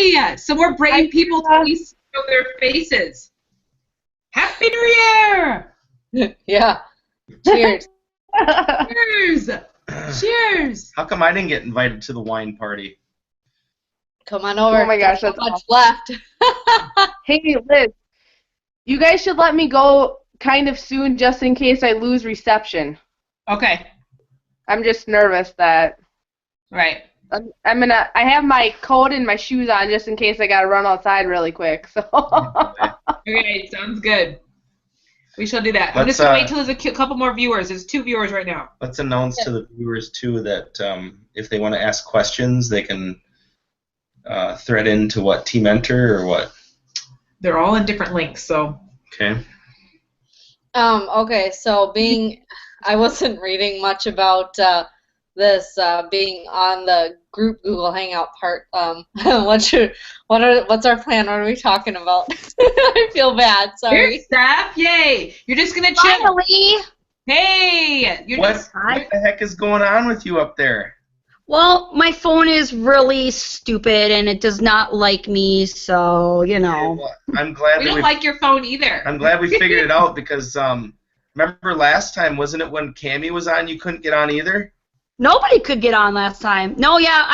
Yay! Some more brave people to please show their faces. Happy New Year! Yeah. Cheers. Cheers! Cheers! How come I didn't get invited to the wine party? Come on over. Oh my gosh, There's that's so much left. Hey, Liz, you guys should let me go kind of soon just in case I lose reception. Okay. I'm just nervous that Right. I have my coat and my shoes on just in case I gotta run outside really quick. So. Okay, sounds good. We shall do that. I'm Let's, just going to wait till there's a couple more viewers. There's 2 viewers right now. Let's announce to the viewers, too, that if they want to ask questions, they can thread into what, Team Enter or what? They're all in different links, so. Okay. Okay, so I wasn't reading much about this being on the group Google Hangout part. What's our plan? What are we talking about? I feel bad. Sorry. Here's Steph. Yay! You're just gonna chill. Finally! Hey! What the heck is going on with you up there? Well, my phone is really stupid and it does not like me, so, you know. Well, I'm glad We that don't like your phone either. I'm glad we figured it out because remember last time, wasn't it when Cammie was on, you couldn't get on either? Nobody could get on last time. No, yeah,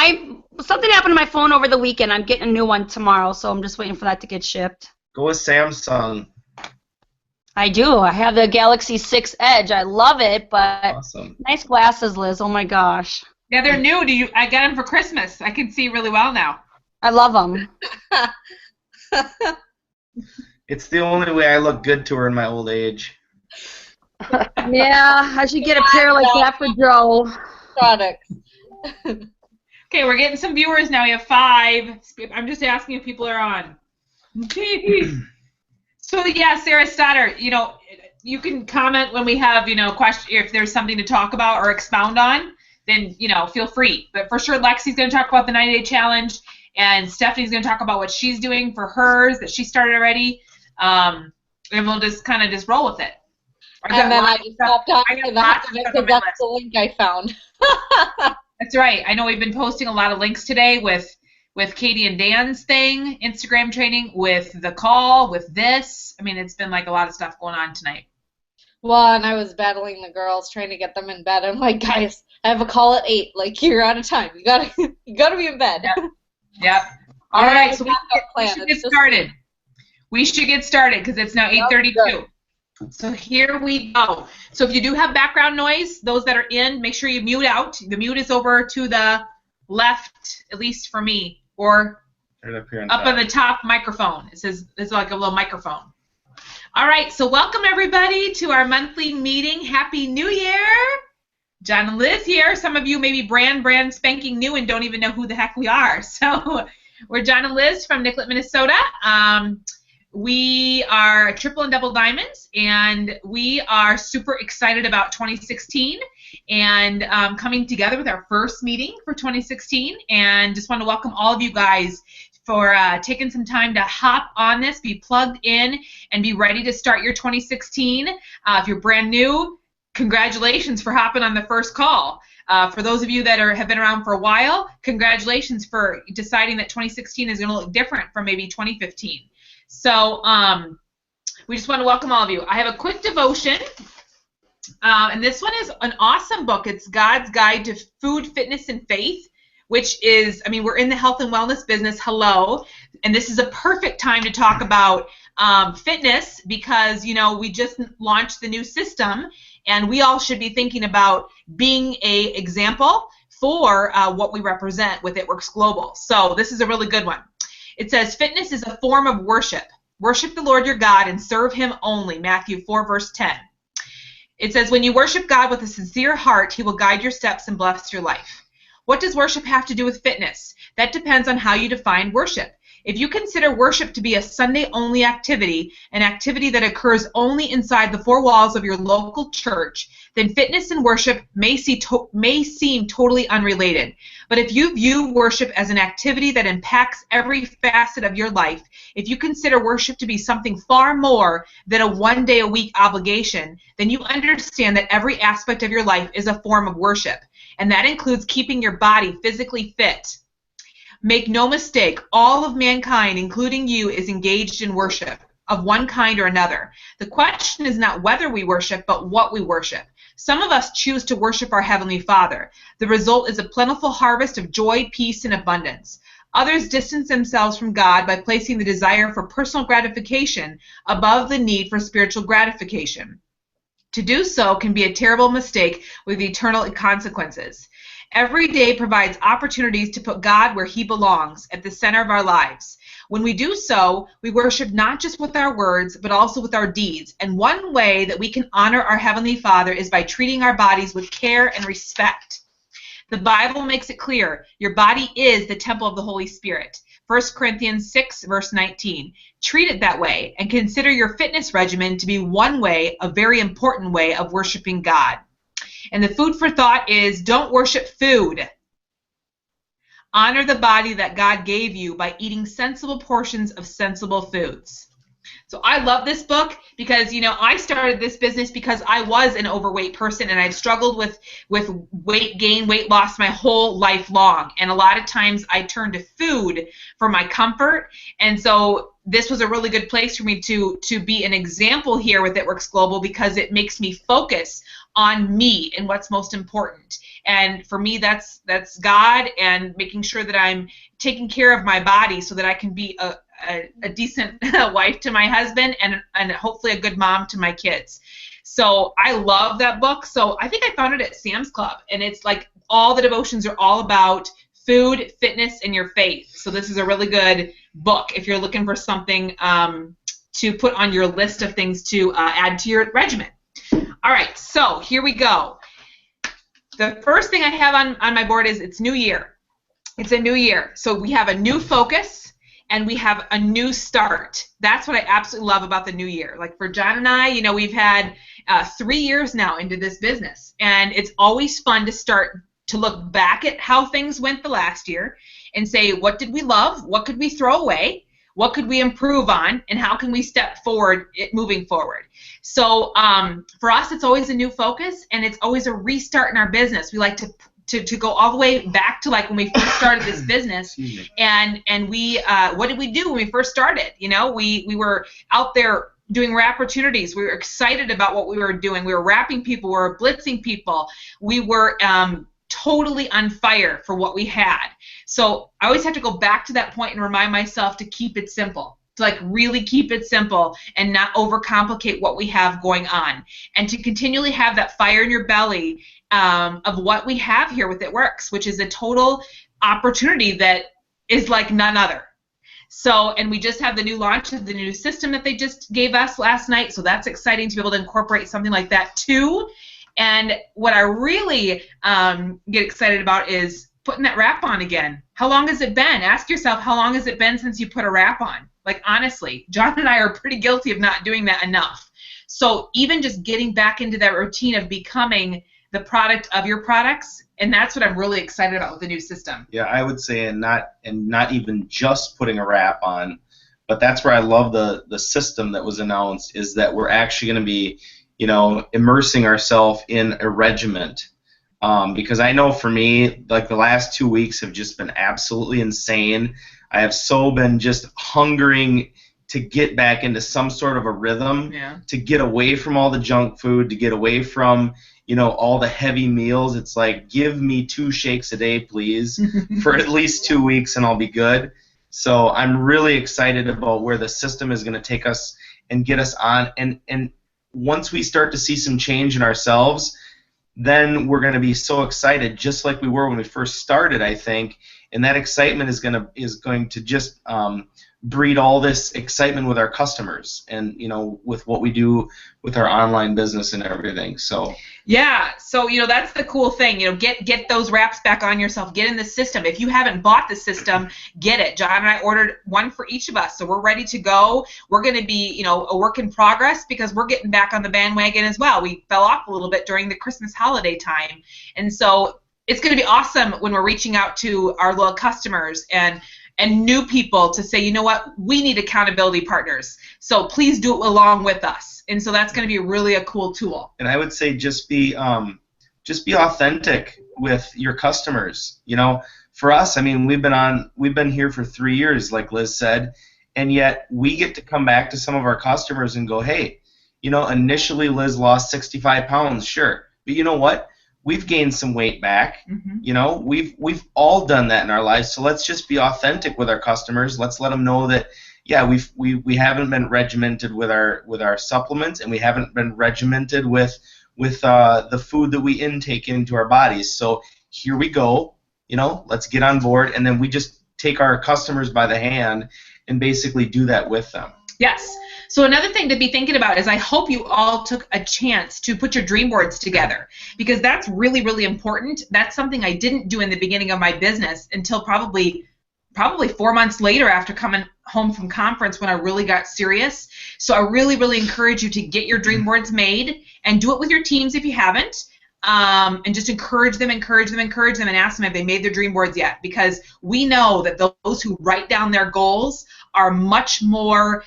something happened to my phone over the weekend. I'm getting a new one tomorrow, so I'm just waiting for that to get shipped. Go with Samsung. I do. I have the Galaxy 6 Edge. I love it, but Awesome. nice glasses, Liz. Oh my gosh. Yeah, they're new. I got them for Christmas. I can see really well now. I love them. It's the only way I look good to her in my old age. Yeah, I should get a pair like that for Joe. Products. Okay, we're getting some viewers now. We have 5. I'm just asking if people are on. So yeah, Sarah Stoddard, you can comment when we have, question if there's something to talk about or expound on, then, feel free. But for sure, Lexi's going to talk about the 90-day challenge, and Stephanie's going to talk about what she's doing for hers that she started already, and we'll just kind of just roll with it. And then I just hopped on to that because that's the link I found. That's right. I know we've been posting a lot of links today with Katie and Dan's thing, Instagram training, with the call, with this. I mean, it's been like a lot of stuff going on tonight. Well, and I was battling the girls, trying to get them in bed. I'm like, guys, I have a call at 8. Like, you're out of time. You gotta be in bed. Yep. All right, so we should get started. We should get started because it's now 8:32. So here we go. So if you do have background noise, those that are in, make sure you mute out. The mute is over to the left, at least for me, or Right up here on the top microphone. It says it's like a little microphone. All right, so welcome everybody to our monthly meeting. Happy New Year. John and Liz here. Some of you may be brand spanking new and don't even know who the heck we are. So we're John and Liz from Nicollet, Minnesota. We are Triple and Double Diamonds, and we are super excited about 2016 and coming together with our first meeting for 2016, and just want to welcome all of you guys for taking some time to hop on this, be plugged in, and be ready to start your 2016. If you're brand new, congratulations for hopping on the first call. For those of you that have been around for a while, congratulations for deciding that 2016 is going to look different from maybe 2015. So we just want to welcome all of you. I have a quick devotion, and this one is an awesome book. It's God's Guide to Food, Fitness, and Faith, which is, I mean, we're in the health and wellness business, hello, and this is a perfect time to talk about fitness because, we just launched the new system, and we all should be thinking about being an example for what we represent with It Works Global. So this is a really good one. It says, fitness is a form of worship. Worship the Lord your God and serve him only, Matthew 4, verse 10. It says, when you worship God with a sincere heart, he will guide your steps and bless your life. What does worship have to do with fitness? That depends on how you define worship. If you consider worship to be a Sunday-only activity, an activity that occurs only inside the 4 walls of your local church, then fitness and worship may seem totally unrelated. But if you view worship as an activity that impacts every facet of your life, if you consider worship to be something far more than a one-day-a-week obligation, then you understand that every aspect of your life is a form of worship, and that includes keeping your body physically fit. Make no mistake, all of mankind, including you, is engaged in worship of one kind or another. The question is not whether we worship, but what we worship. Some of us choose to worship our Heavenly Father. The result is a plentiful harvest of joy, peace, and abundance. Others distance themselves from God by placing the desire for personal gratification above the need for spiritual gratification. To do so can be a terrible mistake with eternal consequences. Every day provides opportunities to put God where He belongs, at the center of our lives. When we do so, we worship not just with our words, but also with our deeds. And one way that we can honor our Heavenly Father is by treating our bodies with care and respect. The Bible makes it clear, your body is the temple of the Holy Spirit. 1 Corinthians 6, verse 19. Treat it that way, and consider your fitness regimen to be one way, a very important way of worshiping God. And the food for thought is, don't worship food. Honor the body that God gave you by eating sensible portions of sensible foods. So I love this book because, I started this business because I was an overweight person, and I've struggled with weight gain, weight loss my whole life long. And a lot of times I turned to food for my comfort. And so this was a really good place for me to be an example here with It Works Global, because it makes me focus on me and what's most important. And for me, that's God, and making sure that I'm taking care of my body so that I can be a decent wife to my husband, and hopefully a good mom to my kids. So I love that book. So I think I found it at Sam's Club, and it's like all the devotions are all about food, fitness, and your faith. So this is a really good book if you're looking for something to put on your list of things to add to your regimen. All right, so here we go. The first thing I have on my board is it's New Year. It's a new year. So we have a new focus, and we have a new start. That's what I absolutely love about the new year. Like for John and I, we've had 3 years now into this business, and it's always fun to start to look back at how things went the last year and say, what did we love? What could we throw away? What could we improve on? And how can we step forward moving forward? So for us, it's always a new focus, and it's always a restart in our business. We like to go all the way back to like when we first started this business, and we what did we do when we first started? We were out there doing wrap opportunities. We were excited about what we were doing. We were wrapping people. We were blitzing people. We were totally on fire for what we had. So I always have to go back to that point and remind myself to keep it simple, to like really keep it simple and not overcomplicate what we have going on, and to continually have that fire in your belly of what we have here with It Works, which is a total opportunity that is like none other. So, and we just have the new launch of the new system that they just gave us last night, so that's exciting to be able to incorporate something like that too. And what I really get excited about is putting that wrap on again. How long has it been? Ask yourself, how long has it been since you put a wrap on? Like, honestly, John and I are pretty guilty of not doing that enough. So even just getting back into that routine of becoming the product of your products, and that's what I'm really excited about with the new system. Yeah, I would say, and not even just putting a wrap on, but that's where I love the system that was announced, is that we're actually going to be, immersing ourselves in a regiment. Because I know for me, like the last 2 weeks have just been absolutely insane. I have so been just hungering to get back into some sort of a rhythm, to get away from all the junk food, to get away from, all the heavy meals. It's like, give me 2 shakes a day, please, for at least 2 weeks, and I'll be good. So I'm really excited about where the system is going to take us and get us on. And once we start to see some change in ourselves, then we're going to be so excited, just like we were when we first started, I think. And that excitement is going to just breed all this excitement with our customers, and with what we do with our online business and everything. So yeah, so that's the cool thing. Get those wraps back on yourself. Get in the system. If you haven't bought the system, get it. John and I ordered one for each of us, so we're ready to go. We're going to be a work in progress, because we're getting back on the bandwagon as well. We fell off a little bit during the Christmas holiday time, and so it's going to be awesome when we're reaching out to our loyal customers and new people to say, you know what, we need accountability partners, so please do it along with us. And so that's going to be really a cool tool. And I would say just be authentic with your customers. for us, I mean, we've been here for 3 years, like Liz said, and yet we get to come back to some of our customers and go, hey, initially Liz lost 65 pounds, sure, but you know what? We've gained some weight back. We've all done that in our lives. So let's just be authentic with our customers. Let's let them know that, yeah, we haven't been regimented with our supplements, and we haven't been regimented with the food that we intake into our bodies. So here we go. Let's get on board, and then we just take our customers by the hand and basically do that with them. Yes. So another thing to be thinking about is I hope you all took a chance to put your dream boards together, because that's really, really important. That's something I didn't do in the beginning of my business until probably 4 months later after coming home from conference, when I really got serious. So I really, really encourage you to get your dream boards made and do it with your teams if you haven't. And just encourage them, and ask them if they made their dream boards yet, because we know that those who write down their goals are much more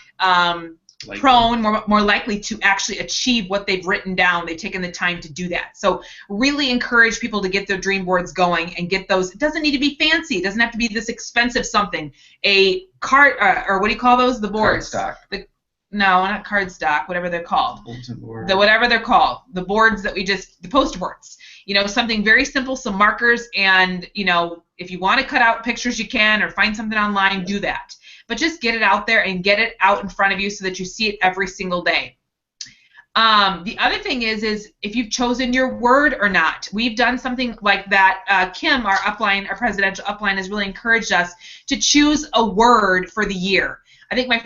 prone, more likely to actually achieve what they've written down. They've taken the time to do that. So really encourage people to get their dream boards going and get those. It doesn't need to be fancy. It doesn't have to be this expensive something. A card, or what do you call those? The boards. Cardstock. No, not cardstock, whatever they're called. Whatever they're called. The boards that the poster boards. Something very simple, some markers, and, if you want to cut out pictures, you can, or find something online, do that. But just get it out there and get it out in front of you so that you see it every single day. The other thing is if you've chosen your word or not. We've done something like that. Kim, our presidential upline, has really encouraged us to choose a word for the year. I think my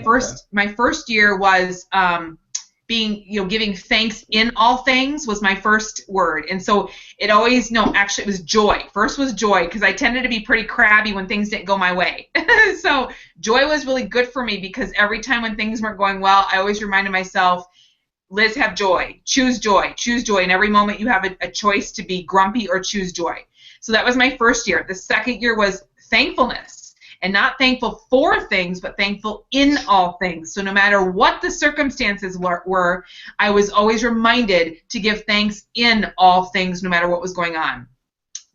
first year was giving thanks in all things was my first word. And so it was joy. First was joy, because I tended to be pretty crabby when things didn't go my way. So joy was really good for me, because every time when things weren't going well, I always reminded myself, Liz, have joy. Choose joy. Choose joy. In every moment you have a choice to be grumpy or choose joy. So that was my first year. The second year was thankfulness. And not thankful for things, but thankful in all things. So no matter what the circumstances were, I was always reminded to give thanks in all things, no matter what was going on.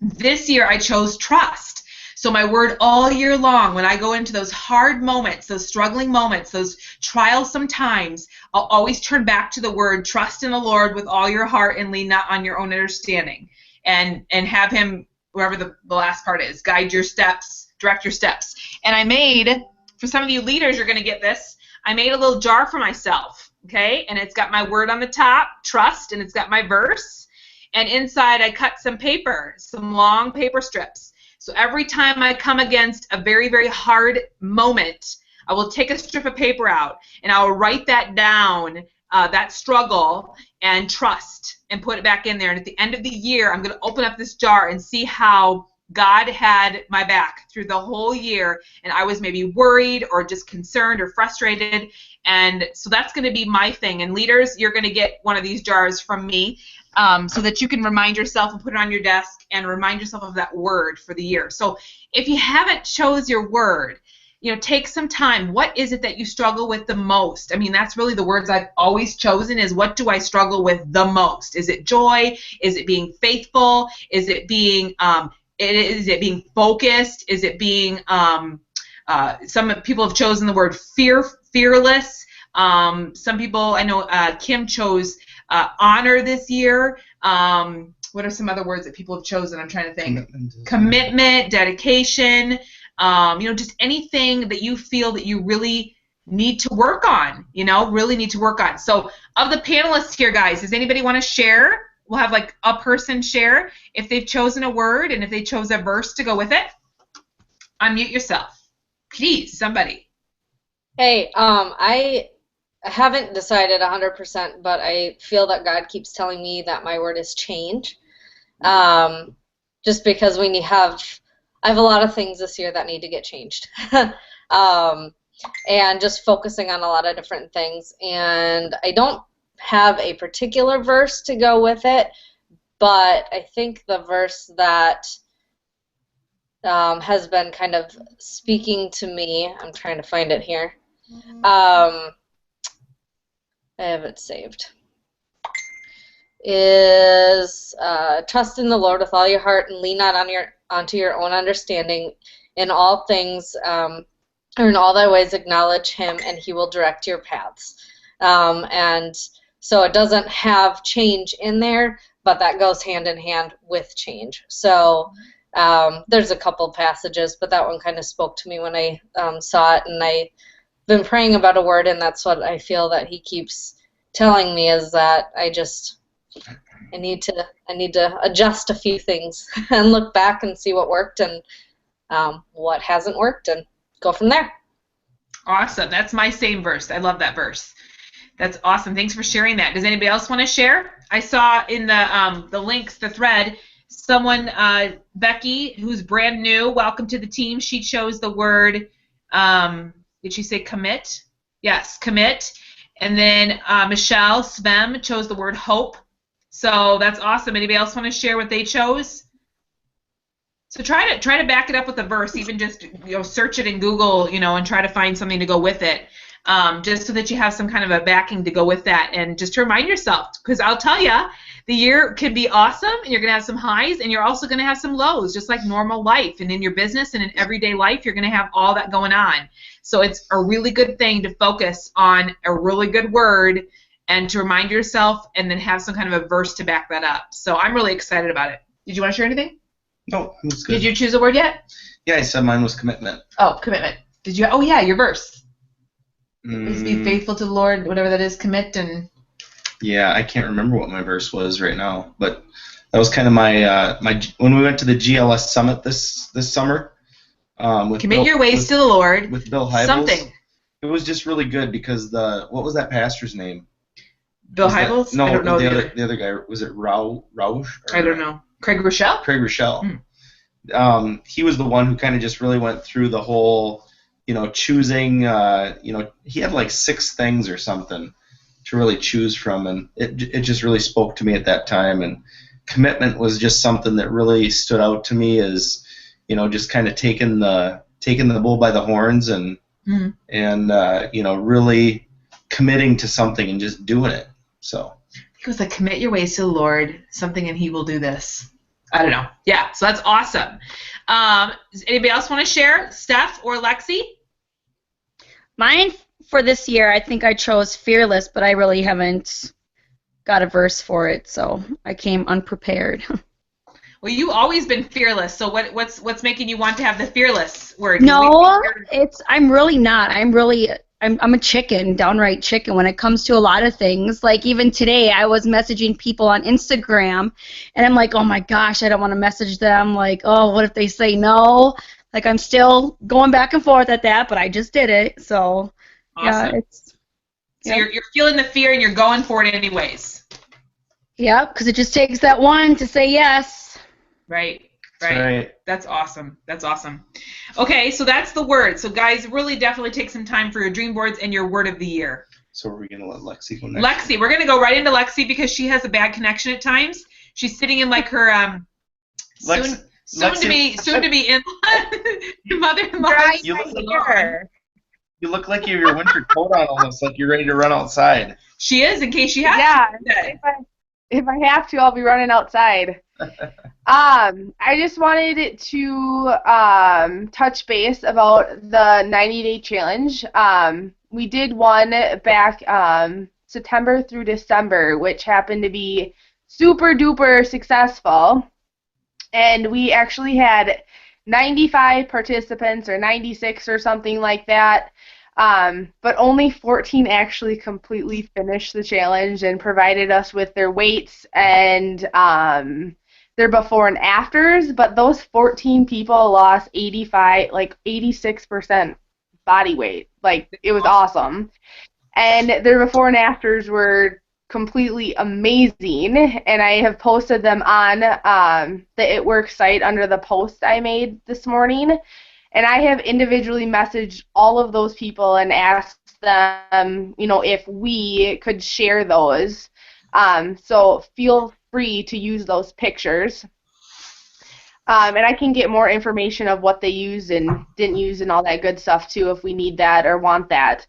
This year I chose trust. So my word all year long, when I go into those hard moments, those struggling moments, those trials sometimes, I'll always turn back to the word trust in the Lord with all your heart and lean not on your own understanding. And have Him, wherever the last part is, guide your steps, direct your steps. And I made, for some of you leaders, you're going to get this, I made a little jar for myself, okay? And it's got my word on the top, trust, and it's got my verse. And inside I cut some paper, some long paper strips. So every time I come against a very, very hard moment, I will take a strip of paper out, and I will write that down, that struggle, and trust, and put it back in there. And at the end of the year, I'm going to open up this jar and see how God had my back through the whole year, and I was maybe worried or just concerned or frustrated. And so that's going to be my thing. And leaders, you're going to get one of these jars from me, so that you can remind yourself and put it on your desk and remind yourself of that word for the year. So if you haven't chose your word, take some time. What is it that you struggle with the most? I mean, that's really the words I've always chosen, is what do I struggle with the most? Is it joy? Is it being faithful? Is it being is it being focused? Is it being, some people have chosen the word fearless. Some people, I know Kim chose honor this year. What are some other words that people have chosen? I'm trying to think. Commitment, dedication, just anything that you feel that you really need to work on, really need to work on. So of the panelists here, guys, does anybody want to share? We'll have like a person share if they've chosen a word and if they chose a verse to go with it. Unmute yourself. Please, somebody. Hey, I haven't decided 100%, but I feel that God keeps telling me that my word is change. Just because I have a lot of things this year that need to get changed. And just focusing on a lot of different things. And I don't have a particular verse to go with it, but I think the verse that has been kind of speaking to me, I'm trying to find it here. I have it saved. Is trust in the Lord with all your heart and lean not on your onto your own understanding. In all things, or in all thy ways acknowledge him, and he will direct your paths. And so it doesn't have change in there, but that goes hand in hand with change. So there's a couple passages, but that one kind of spoke to me when I saw it, and I've been praying about a word, and that's what I feel that he keeps telling me, is that I need to adjust a few things and look back and see what worked and what hasn't worked, and go from there. Awesome. That's my same verse. I love that verse. That's awesome. Thanks for sharing that. Does anybody else want to share? I saw in the links, the thread, someone, Becky, who's brand new, welcome to the team. She chose the word, did she say commit? Yes, commit. And then Michelle Svem chose the word hope. So that's awesome. Anybody else want to share what they chose? So try to back it up with a verse, even just search it in Google, and try to find something to go with it, just so that you have some kind of a backing to go with that, and just to remind yourself, because I'll tell you, the year can be awesome, and you're going to have some highs, and you're also going to have some lows, just like normal life, and in your business and in everyday life, you're going to have all that going on. So it's a really good thing to focus on a really good word and to remind yourself, and then have some kind of a verse to back that up. So I'm really excited about it. Did you want to share anything? No, that's good. Did you choose a word yet? Yeah, I said mine was commitment. Oh, commitment. Did you? Oh, yeah, your verse. Is be faithful to the Lord, whatever that is, commit and... Yeah, I can't remember what my verse was right now, but that was kind of my when we went to the GLS Summit this summer. With commit your ways to the Lord. With Bill Hybels. Something. It was just really good because what was that pastor's name? Bill Hybels? No, I don't know the other guy, was it Roush? I don't know. Craig Rochelle? Craig Rochelle. He was the one who kind of just really went through the whole, choosing, he had like 6 things or something to really choose from, and it just really spoke to me at that time, and commitment was just something that really stood out to me as, just kind of taking the bull by the horns and really committing to something and just doing it. So it was like, commit your ways to the Lord, something, and he will do this. I don't know. Yeah, so that's awesome. Does anybody else want to share? Steph or Lexi? Mine for this year, I think I chose fearless, but I really haven't got a verse for it, so I came unprepared. Well, you've always been fearless, so what's making you want to have the fearless word? No, I'm really not. I'm a chicken, downright chicken when it comes to a lot of things. Like even today, I was messaging people on Instagram, and I'm like, oh my gosh, I don't want to message them. Like, oh, what if they say no? Like I'm still going back and forth at that, but I just did it. So awesome. So you're feeling the fear and you're going for it anyways. Yeah, because it just takes that one to say yes. Right. That's awesome. Okay, so that's the word. So guys, really definitely take some time for your dream boards and your word of the year. So are we going to let Lexi go next? Lexi, we're going to go right into Lexi because she has a bad connection at times. She's sitting in like her soon to be mother-in-law. You look like you have your winter coat on, almost like you're ready to run outside. She is, in case she has to. Yeah, if I have to, I'll be running outside. I just wanted to touch base about the 90-day challenge. We did one back September through December, which happened to be super duper successful. And we actually had 95 participants, or 96 or something like that. But only 14 actually completely finished the challenge and provided us with their weights and their before and afters. But those 14 people lost 86% body weight. Like, it was awesome. And their before and afters were completely amazing, and I have posted them on the It Works site under the post I made this morning. And I have individually messaged all of those people and asked them, if we could share those. So feel free to use those pictures. And I can get more information of what they used and didn't use and all that good stuff too if we need that or want that.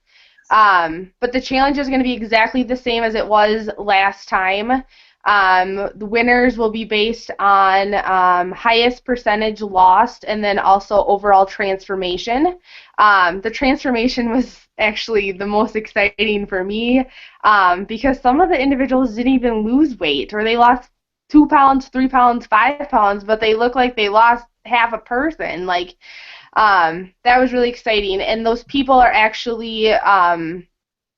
But the challenge is going to be exactly the same as it was last time. The winners will be based on highest percentage lost and then also overall transformation. The transformation was actually the most exciting for me because some of the individuals didn't even lose weight, or they lost 2 pounds, 3 pounds, 5 pounds, but they look like they lost half a person. Like, that was really exciting. And those people are actually,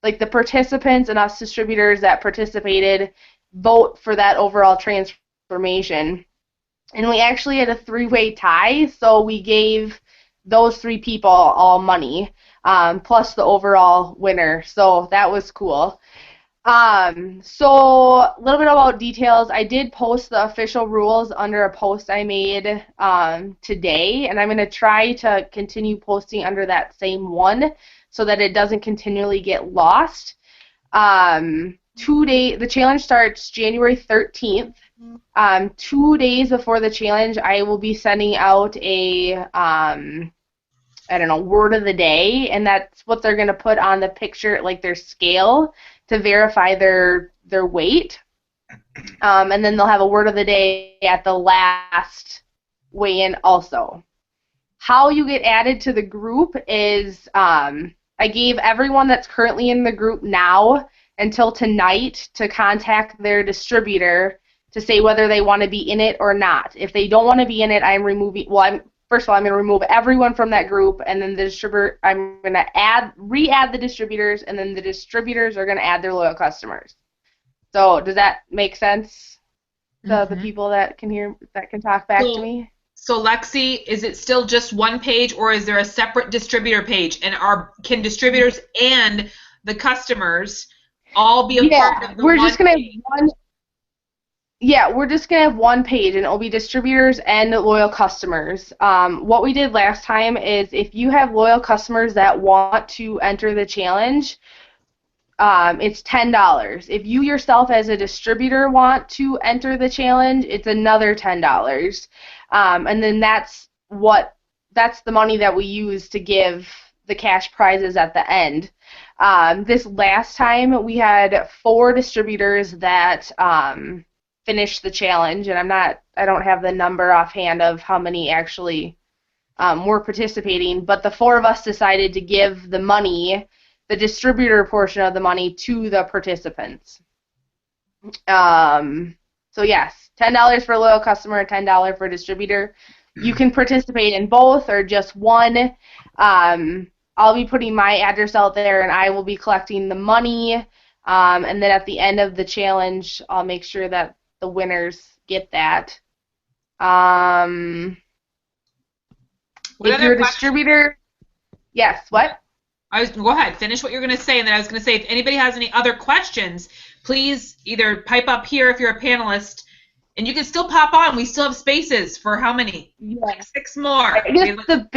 like the participants and us distributors that participated vote for that overall transformation. And we actually had a 3-way tie, so we gave those 3 people all money, plus the overall winner. So that was cool. So a little bit about details. I did post the official rules under a post I made today, and I'm going to try to continue posting under that same one so that it doesn't continually get lost. The challenge starts January 13th. 2 days before the challenge, I will be sending out a word of the day, and that's what they're going to put on the picture, like their scale, to verify their weight. And then they'll have a word of the day at the last weigh-in also. How you get added to the group is I gave everyone that's currently in the group now until tonight to contact their distributor to say whether they want to be in it or not. If they don't want to be in it, I'm removing, first of all, I'm going to remove everyone from that group, and then the distributor, I'm going to re-add the distributors, and then the distributors are going to add their loyal customers. So does that make sense to the people that can talk back to me? So Lexi, is it still just one page, or is there a separate distributor page? And can distributors and the customers all be a part of the we're one just gonna page? have one. Yeah, we're just gonna have one page, and it'll be distributors and loyal customers. What we did last time is, if you have loyal customers that want to enter the challenge, it's $10. If you yourself as a distributor want to enter the challenge, it's another $10. And then that's the money that we use to give the cash prizes at the end. This last time we had 4 distributors that finished the challenge, and I don't have the number offhand of how many actually were participating, but the 4 of us decided to give the money, the distributor portion of the money, to the participants. So yes, $10 for a loyal customer, $10 for a distributor. You can participate in both or just one. I'll be putting my address out there, and I will be collecting the money. And then at the end of the challenge, I'll make sure that the winners get that. If you're a distributor, yes, what? Go ahead, finish what you're going to say, and then I was going to say, if anybody has any other questions, please either pipe up here if you're a panelist, and you can still pop on. We still have spaces for how many? Yeah. Like 6 more. I guess the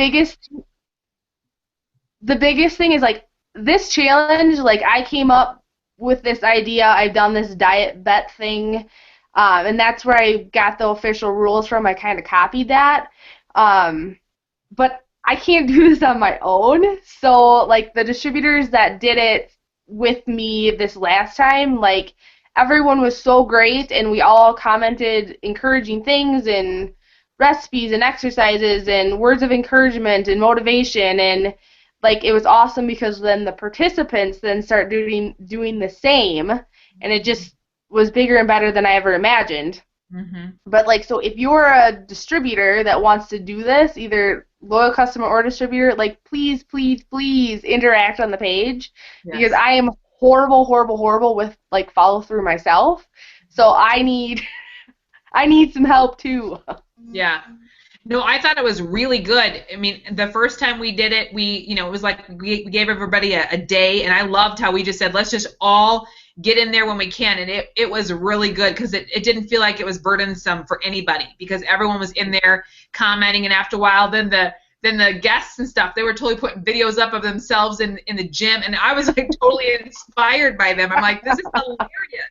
biggest thing is, like, this challenge, like, I came up with this idea. I've done this diet bet thing, and that's where I got the official rules from. I kind of copied that. But I can't do this on my own. So, like, the distributors that did it with me this last time, like, everyone was so great, and we all commented encouraging things and recipes and exercises and words of encouragement and motivation, and, like, it was awesome because then the participants then start doing the same, and it just was bigger and better than I ever imagined. But, like, so if you're a distributor that wants to do this, either loyal customer or distributor, like, please, please, please interact on the page, because I am horrible with, like, follow through myself. So I need some help too. Yeah. No, I thought it was really good. I mean, the first time we did it, it was like we gave everybody a day, and I loved how we just said, let's just all get in there when we can, and it was really good because it didn't feel like it was burdensome for anybody because everyone was in there commenting, and after a while, then the guests and stuff, they were totally putting videos up of themselves in the gym, and I was, like, totally inspired by them. I'm like, this is hilarious.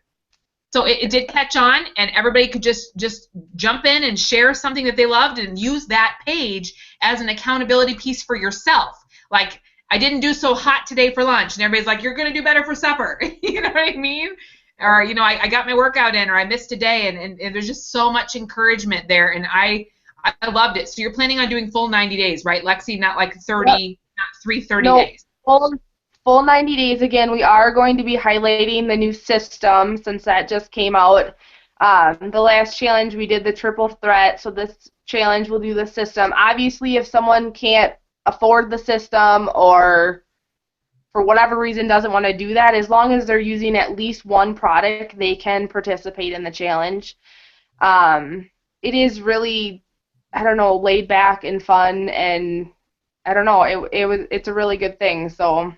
So it did catch on, and everybody could just jump in and share something that they loved and use that page as an accountability piece for yourself. Like, I didn't do so hot today for lunch, and everybody's like, you're going to do better for supper. You know what I mean? or I got my workout in, or I missed a day, and there's just so much encouragement there, and I loved it. So you're planning on doing full 90 days, right, Lexi? Not like 30, Yep. not 330 No, days. full 90 days again. We are going to be highlighting the new system since that just came out. The last challenge we did the triple threat, so this challenge will do the system. Obviously, if someone can't afford the system or for whatever reason doesn't want to do that, as long as they're using at least one product, they can participate in the challenge. It is really, I don't know, laid back and fun, and I don't know, it's a really good thing. So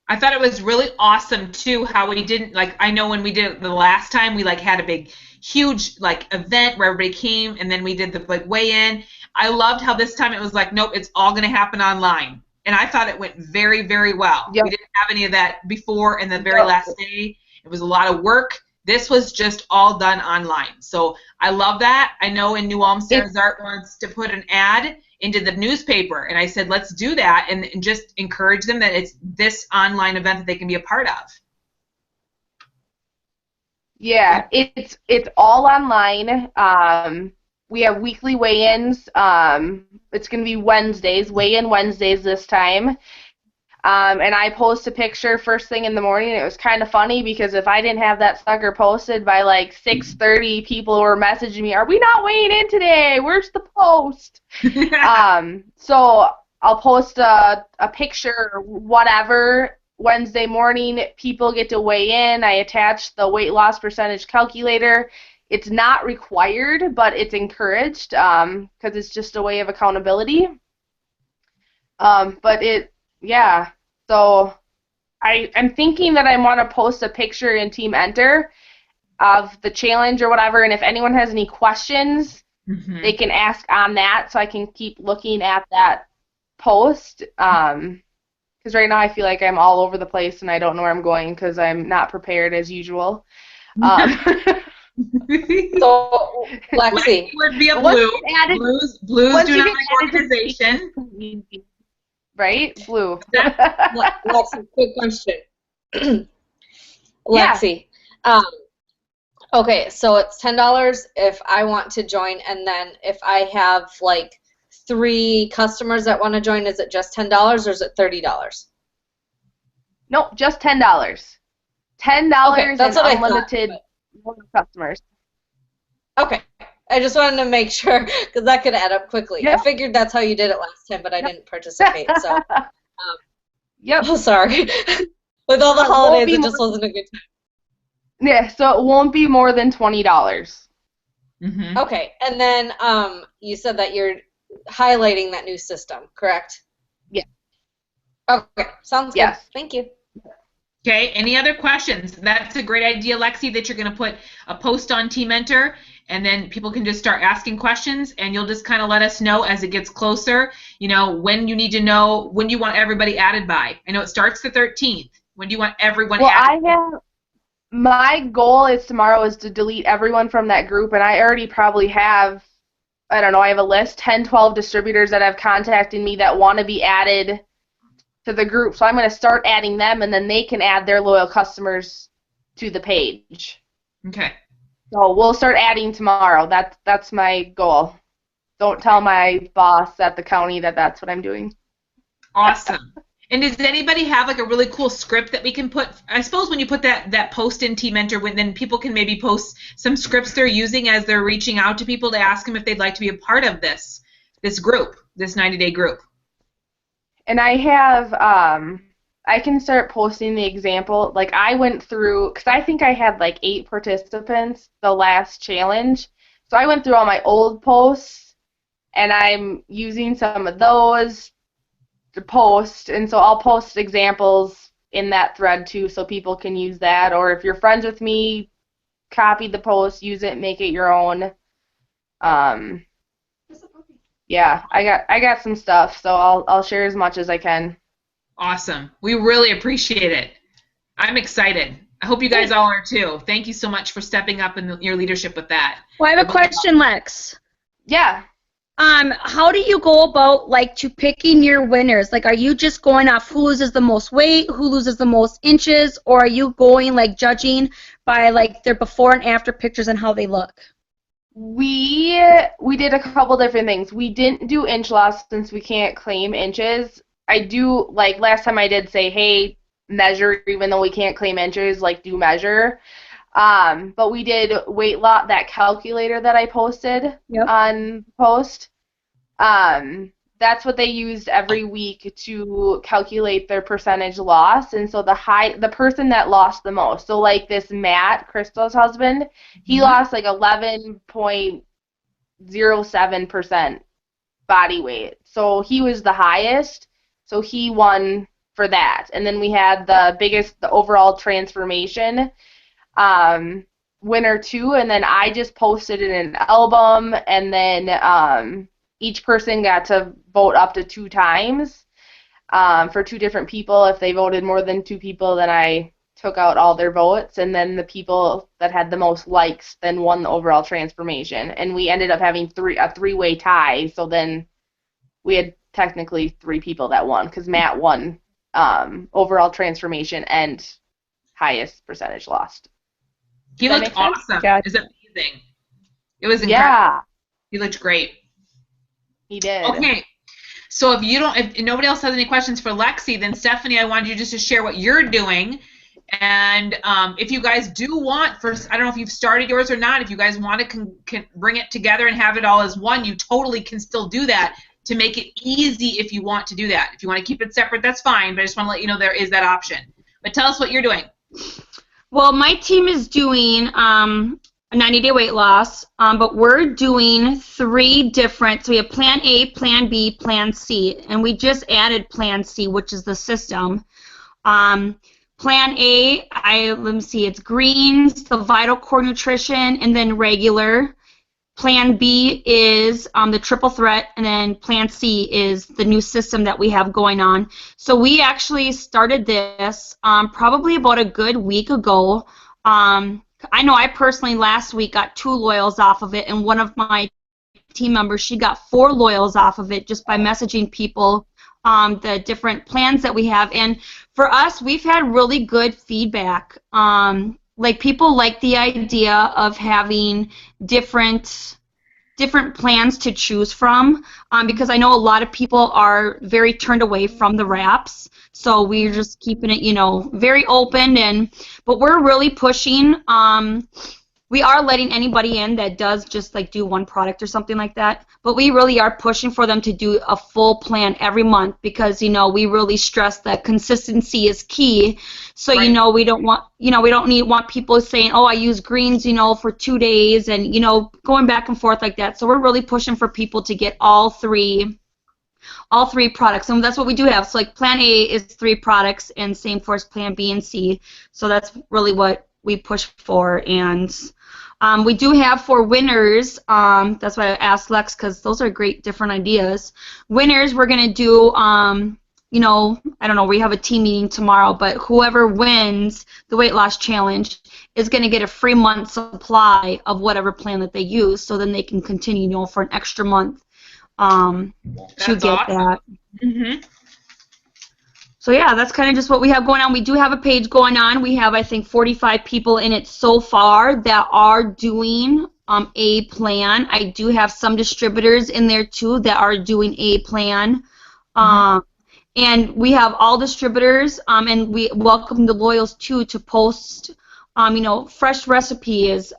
I thought it was really awesome too how we didn't, like, I know when we did it the last time, we like had a big huge like event where everybody came, and then we did the like weigh-in. I loved how this time it was like, nope, it's all going to happen online, and I thought it went very, very well. Yep. We didn't have any of that before, and the very last day it was a lot of work. This was just all done online, so I love that. I know in New Ulm, Sarah Zart wants to put an ad into the newspaper, and I said let's do that and just encourage them that it's this online event that they can be a part of. yeah, it's all online. We have weekly weigh-ins. It's going to be Wednesdays, weigh-in Wednesdays this time. And I post a picture first thing in the morning. It was kind of funny because if I didn't have that sucker posted by like 6:30, people were messaging me, "Are we not weighing in today? Where's the post?" So I'll post a picture or whatever Wednesday morning. People get to weigh in. I attach the weight loss percentage calculator. It's not required, but it's encouraged because it's just a way of accountability. Yeah, so I'm thinking that I want to post a picture in Team Enter of the challenge or whatever, and if anyone has any questions, they can ask on that, so I can keep looking at that post. Because right now I feel like I'm all over the place and I don't know where I'm going because I'm not prepared as usual. So, Lexi, would be a blue. Blues do not like organization. Right? Blue. Lexi, quick question. Lexi, okay, so it's $10 if I want to join, and then if I have like 3 customers that want to join, is it just $10 or is it $30? Nope, just $10. $10 Okay, that's and what unlimited customers. Okay, I just wanted to make sure because that could add up quickly. Yep. I figured that's how you did it last time, but I didn't participate. So, Yep. oh, sorry. With all the It won't holidays, be it just wasn't a good time. Yeah, so it won't be more than $20. Okay, and then you said that you're highlighting that new system, correct? Yeah. Okay, sounds good. Yes. Thank you. Okay, any other questions? That's a great idea, Lexi, that you're going to put a post on Team Enter, and then people can just start asking questions, and you'll just kind of let us know as it gets closer, when you need to know, when you want everybody added by. I know it starts the 13th. When do you want everyone added? My goal is tomorrow is to delete everyone from that group, and I already probably have, I don't know, I have a list, 10, 12 distributors that have contacted me that want to be added to the group. So I'm going to start adding them, and then they can add their loyal customers to the page. Okay. So we'll start adding tomorrow. That's my goal. Don't tell my boss at the county that that's what I'm doing. Awesome. And does anybody have like a really cool script that we can put? I suppose when you put that post in Team Enter, then people can maybe post some scripts they're using as they're reaching out to people to ask them if they'd like to be a part of this group, this 90-day group. And I have, I can start posting the example. Like I went through, because I think I had like 8 participants the last challenge. So I went through all my old posts, and I'm using some of those to post. And so I'll post examples in that thread too, so people can use that. Or if you're friends with me, copy the post, use it, make it your own. Yeah, I got some stuff, so I'll share as much as I can. Awesome. We really appreciate it. I'm excited. I hope you guys all are too. Thank you so much for stepping up in your leadership with that. Well, I have a question, Lex. Yeah. How do you go about like to picking your winners? Like, are you just going off who loses the most weight, who loses the most inches, or are you going like judging by like their before and after pictures and how they look? We did a couple different things. We didn't do inch loss since we can't claim inches. I do, like last time I did say, hey, measure, even though we can't claim inches, like do measure. But we did weight loss, that calculator that I posted on post. That's what they used every week to calculate their percentage loss. And so the person that lost the most, so like this Matt, Crystal's husband, he lost like 11.07% body weight. So he was the highest. So he won for that. And then we had the overall transformation winner too, and then I just posted it in an album, and then each person got to vote up to 2 times for 2 different people. If they voted more than 2 people, then I took out all their votes, and then the people that had the most likes then won the overall transformation. And we ended up having a 3-way tie, so then we had technically 3 people that won, because Matt won overall transformation and highest percentage lost. He looked awesome. Yeah. It was amazing. It was incredible. Yeah. He looked great. He did. Okay. So if nobody else has any questions for Lexi, then Stephanie, I wanted you just to share what you're doing. And if you guys do want, I don't know if you've started yours or not, if you guys want to can bring it together and have it all as one, you totally can still do that to make it easy if you want to do that. If you want to keep it separate, that's fine, but I just want to let you know there is that option. But tell us what you're doing. Well, my team is doing a 90-day weight loss, but we're doing 3 different. So we have Plan A, Plan B, Plan C, and we just added Plan C, which is the system. Plan A, let me see, it's greens, the Vital Core Nutrition, and then regular. Plan B is the triple threat, and then Plan C is the new system that we have going on. So we actually started this probably about a good week ago. I know I personally last week got 2 loyals off of it, and one of my team members, she got 4 loyals off of it just by messaging people the different plans that we have. And for us, we've had really good feedback. Like people like the idea of having different plans to choose from, because I know a lot of people are very turned away from the wraps. So we're just keeping it, very open. But we're really pushing. We are letting anybody in that does just like do one product or something like that. But we really are pushing for them to do a full plan every month, because we really stress that consistency is key. So right. We don't want people saying, oh, I use greens for 2 days, and going back and forth like that. So we're really pushing for people to get all three products, and that's what we do have. So like Plan A is 3 products, and same for Plan B and C. So that's really what we push for. And we do have for winners, that's why I asked Lex, because those are great different ideas. Winners, we're going to do, I don't know, we have a team meeting tomorrow, but whoever wins the weight loss challenge is going to get a free month supply of whatever plan that they use, so then they can continue, for an extra month to get awesome. that. Mm-hmm. So yeah, that's kind of just what we have going on. We do have a page going on. We have, I think, 45 people in it so far that are doing a plan. I do have some distributors in there too that are doing a plan. And we have all distributors, and we welcome the loyals too to post, fresh recipes,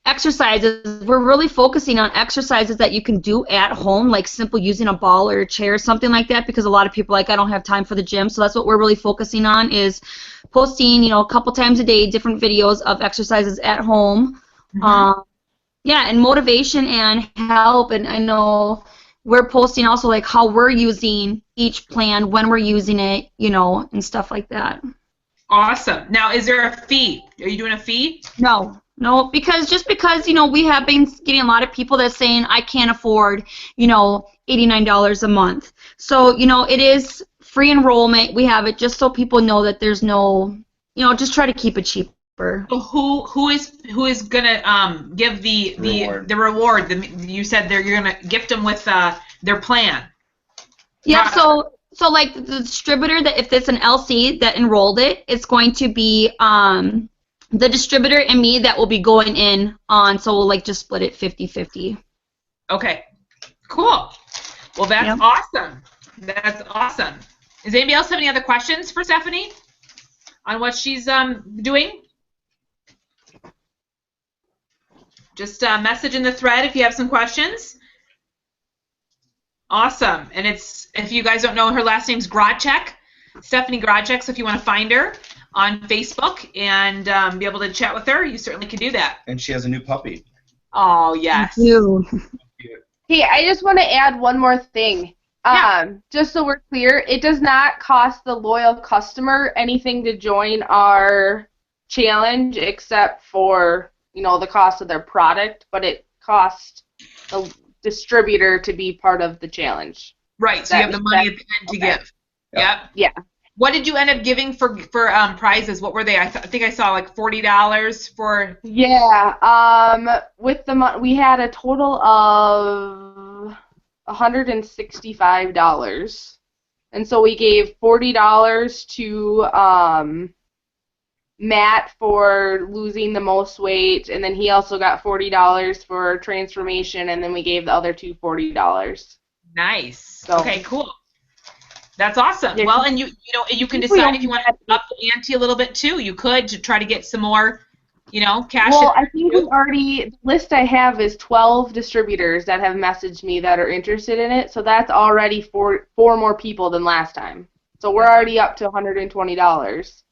exercises. We're really focusing on exercises that you can do at home, like simple using a ball or a chair or something like that, because a lot of people I don't have time for the gym. So that's what we're really focusing on, is posting, a couple times a day, different videos of exercises at home. And motivation and help. And I know we're posting also like how we're using each plan, when we're using it, and stuff like that. Awesome. Now, is there a fee? Are you doing a fee? No, because we have been getting a lot of people that's saying I can't afford, $89 a month. So, it is free enrollment. We have it just so people know that there's no, just try to keep it cheap So who is gonna give the reward? You said you're gonna gift them with their plan. Yeah. So like the distributor that if it's an LC that enrolled it, it's going to be the distributor and me that will be going in on. So we'll like just split it 50-50. Okay. Cool. Well, that's awesome. That's awesome. Does anybody else have any other questions for Stephanie on what she's doing? Just message in the thread if you have some questions. Awesome. And if you guys don't know, her last name's Grodchek, Stephanie Grodchek. So if you want to find her on Facebook and be able to chat with her, you certainly can do that. And she has a new puppy. Oh, yes. Thank you. Hey, I just want to add one more thing. Just so we're clear, it does not cost the loyal customer anything to join our challenge except for, the cost of their product, but it costs the distributor to be part of the challenge. Right, so you have the money at the end to give. Yep. Yeah. What did you end up giving for prizes? What were they? I think I saw like $40 for. Yeah. With the we had a total of $165, and so we gave $40 to Matt for losing the most weight, and then he also got $40 for transformation, and then we gave the other two $40. Nice. So, okay, cool. That's awesome. Yeah. Well, and you can decide if you want to up the ante a little bit too. You could to try to get some more, cash. Well, I think the list I have is 12 distributors that have messaged me that are interested in it, so that's already four more people than last time. So we're already up to $120.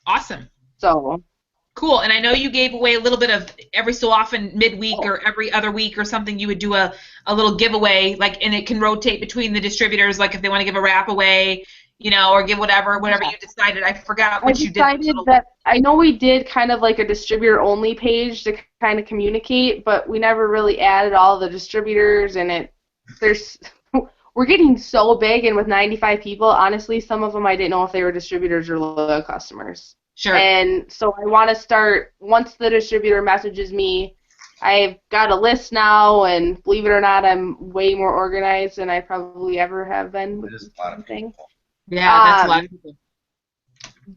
Awesome. So. Cool. And I know you gave away a little bit of every so often midweek or every other week or something. You would do a little giveaway, and it can rotate between the distributors, like if they want to give a wrap away, or give whatever you decided. I forgot what you did. I decided that I know we did kind of like a distributor only page to kind of communicate, but we never really added all the distributors, and we're getting so big, and with 95 people, honestly, some of them I didn't know if they were distributors or loyal customers. Sure. And so I want to start, once the distributor messages me, I've got a list now, and believe it or not, I'm way more organized than I probably ever have been. It is a lot of people. Yeah, that's a lot of people.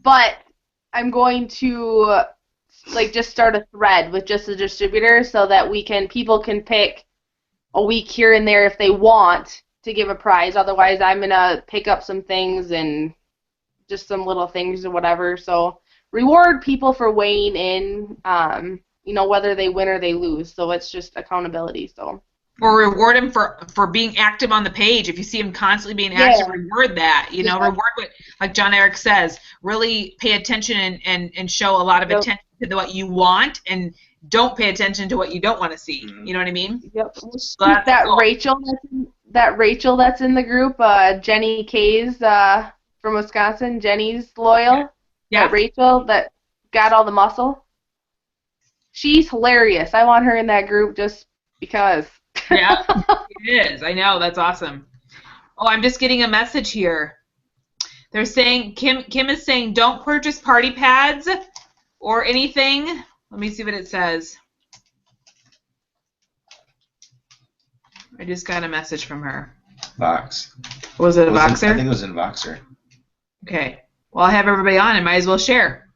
But I'm going to just start a thread with just the distributor so that people can pick a week here and there if they want to give a prize. Otherwise, I'm going to pick up some things and just some little things or whatever. So reward people for weighing in, whether they win or they lose. So it's just accountability. So. Or reward them for being active on the page. If you see them constantly being active, reward that. Reward what, like John Eric says, really pay attention and show a lot of attention to what you want, and don't pay attention to what you don't want to see. Mm-hmm. You know what I mean? Yep. So that cool. Rachel that's in the group, Jenny Kays from Wisconsin, Jenny's loyal. Yeah. Rachel that got all the muscle. She's hilarious. I want her in that group just because. Yeah, it is. I know. That's awesome. Oh, I'm just getting a message here. They're saying, Kim is saying, don't purchase party pads or anything. Let me see what it says. I just got a message from her. Vox. Was it a Voxer? I think it was in Voxer. Okay. Well, I have everybody on. I might as well share.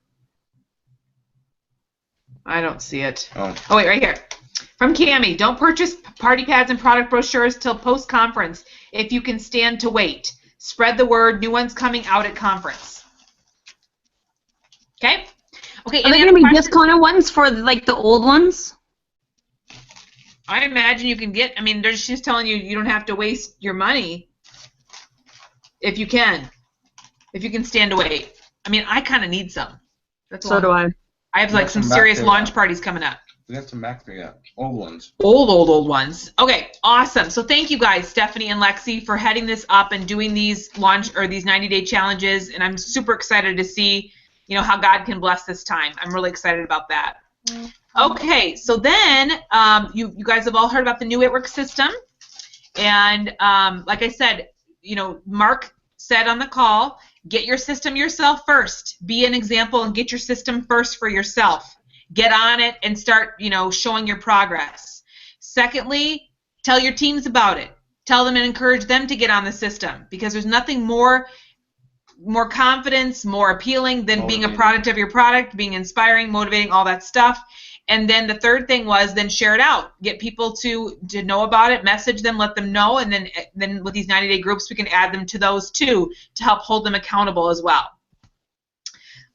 I don't see it. Oh, wait, right here. From Cammie, don't purchase party pads and product brochures till post-conference if you can stand to wait. Spread the word. New ones coming out at conference. Okay? Okay. Are there going to be discounted ones for the old ones? I imagine you can get. They're just telling you you don't have to waste your money if you can. If you can stand to wait. I kind of need some. So do I. I have some serious launch parties coming up. We got some back there, yeah. Old ones. Old ones. Okay, awesome. So thank you guys, Stephanie and Lexi, for heading this up and doing these these 90-day challenges. And I'm super excited to see, how God can bless this time. I'm really excited about that. Okay, so then you guys have all heard about the new It Works system, and like I said, Mark said on the call get your system yourself first. Be an example and get your system first for yourself. Get on it and start, showing your progress. Secondly, tell your teams about it. Tell them and encourage them to get on the system, because there's nothing more confidence, more appealing than being a product of your product, being inspiring, motivating, all that stuff. And then the third thing was then share it out. Get people to know about it, message them, let them know, and then with these 90-day groups, we can add them to those too to help hold them accountable as well.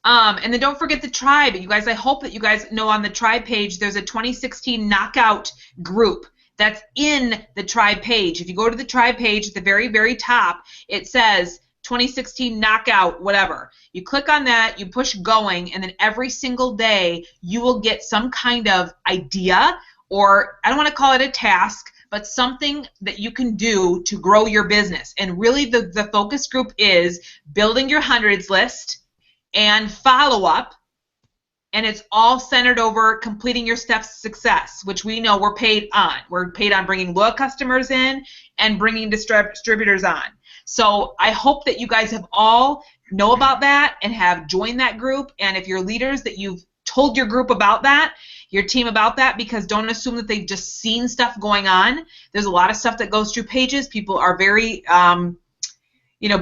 And then don't forget the tribe. You guys, I hope that you guys know on the tribe page there's a 2016 knockout group that's in the tribe page. If you go to the tribe page at the very, very top, it says 2016 knockout, whatever. You click on that, you push going, and then every single day you will get some kind of idea, or I don't want to call it a task, but something that you can do to grow your business. And really the focus group is building your hundreds list and follow-up, and it's all centered over completing your steps to success, which we know we're paid on. We're paid on bringing loyal customers in and bringing distributors on. So I hope that you guys have all know about that and have joined that group. And if you're leaders, that you've told your group about that, your team about that, because don't assume that they've just seen stuff going on. There's a lot of stuff that goes through pages. People are very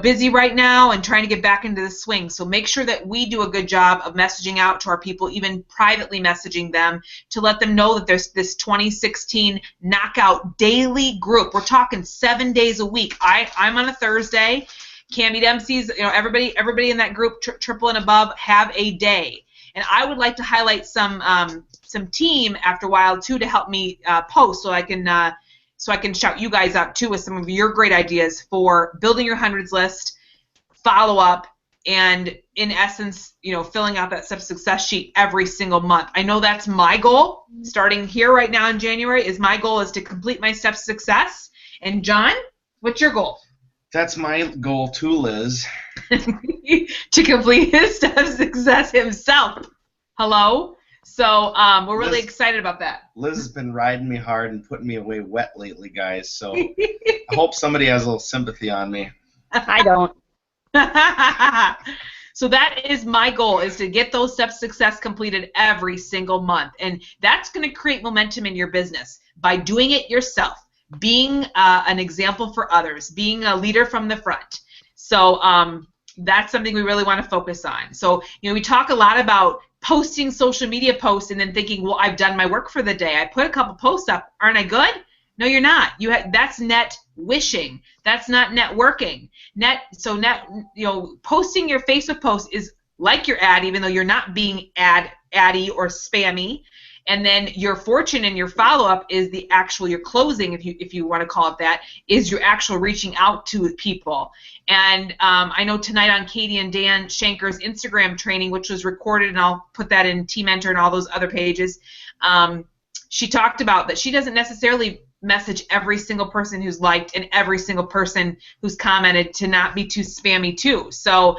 busy right now and trying to get back into the swing. So make sure that we do a good job of messaging out to our people, even privately messaging them, to let them know that there's this 2016 knockout daily group. We're talking 7 days a week. I'm on a Thursday. Cami Dempsey's, everybody in that group, triple and above, have a day. And I would like to highlight some team after a while too to help me post, so I can shout you guys out too with some of your great ideas for building your hundreds list, follow up, and in essence, filling out that step success sheet every single month. I know that's my goal. Starting here right now in January, my goal is to complete my steps success. And John, what's your goal? That's my goal too, Liz. To complete his steps success himself. Hello? So we're really excited about that. Liz has been riding me hard and putting me away wet lately, guys. So I hope somebody has a little sympathy on me. I don't. So that is my goal, is to get those steps success completed every single month. And that's going to create momentum in your business by doing it yourself, being an example for others, being a leader from the front. So that's something we really want to focus on. So, we talk a lot about posting social media posts and then thinking, well, I've done my work for the day. I put a couple posts up. Aren't I good? No, you're not. That's net wishing. That's not networking. Posting your Facebook post is like your ad, even though you're not being addy or spammy. And then your fortune and your follow-up is the actual, your closing, if you want to call it that, is your actual reaching out to people. And I know tonight on Katie and Dan Shanker's Instagram training, which was recorded, and I'll put that in Team Mentor and all those other pages, she talked about that she doesn't necessarily message every single person who's liked and every single person who's commented, to not be too spammy too. So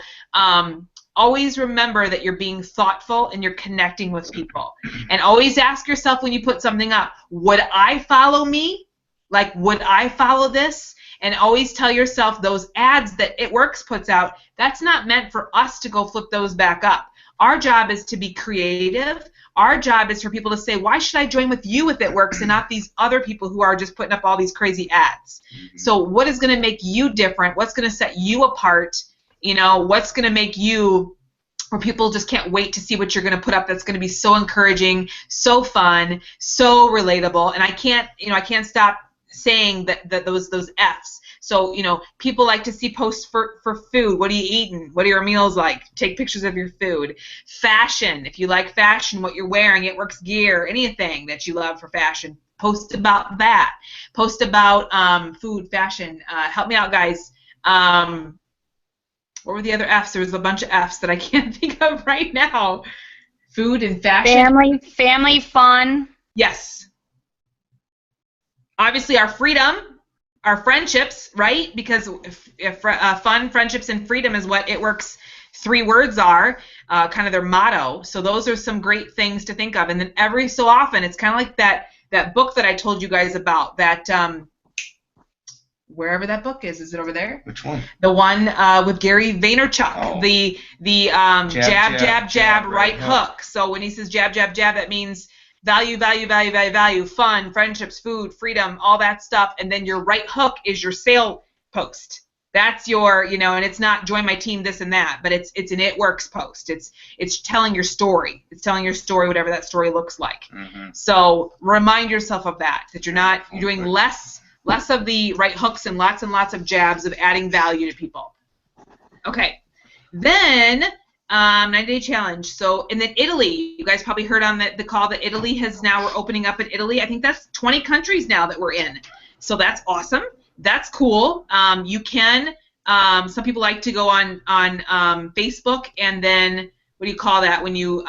always remember that you're being thoughtful and you're connecting with people. And always ask yourself when you put something up, would I follow me? Like, would I follow this? And always tell yourself those ads that It Works puts out, that's not meant for us to go flip those back up. Our job is to be creative. Our job is for people to say, why should I join with you if it works and not these other people who are just putting up all these crazy ads? So what is going to make you different? What's going to set you apart? What's going to make you, where people just can't wait to see what you're going to put up that's going to be so encouraging, so fun, so relatable. And I can't stop saying that those F's. So, people like to see posts for food. What are you eating? What are your meals like? Take pictures of your food. Fashion. If you like fashion, what you're wearing, It Works gear, anything that you love for fashion, post about that. Post about food, fashion. Help me out, guys. What were the other F's? There was a bunch of F's that I can't think of right now. Food and fashion. Family, fun. Yes. Obviously, our freedom, our friendships, right? Because if fun, friendships, and freedom is what It Works 3 words are, kind of their motto. So those are some great things to think of. And then every so often, it's kind of like that book that I told you guys about, that wherever that book is. Is it over there? Which one? The one with Gary Vaynerchuk. Oh. The jab, right hook. So when he says jab, that means value, fun, friendships, food, freedom, all that stuff. And then your right hook is your sale post. That's your, and it's not join my team, this and that, but it's an it works post. It's telling your story. It's telling your story, whatever that story looks like. Mm-hmm. So remind yourself of that you're doing less of the right hooks and lots of jabs of adding value to people. Okay. Then 90-day challenge. So in Italy, you guys probably heard on the call that Italy we're opening up in Italy. I think that's 20 countries now that we're in. So that's awesome. That's cool. You can. Some people like to go on Facebook and then what do you call that when you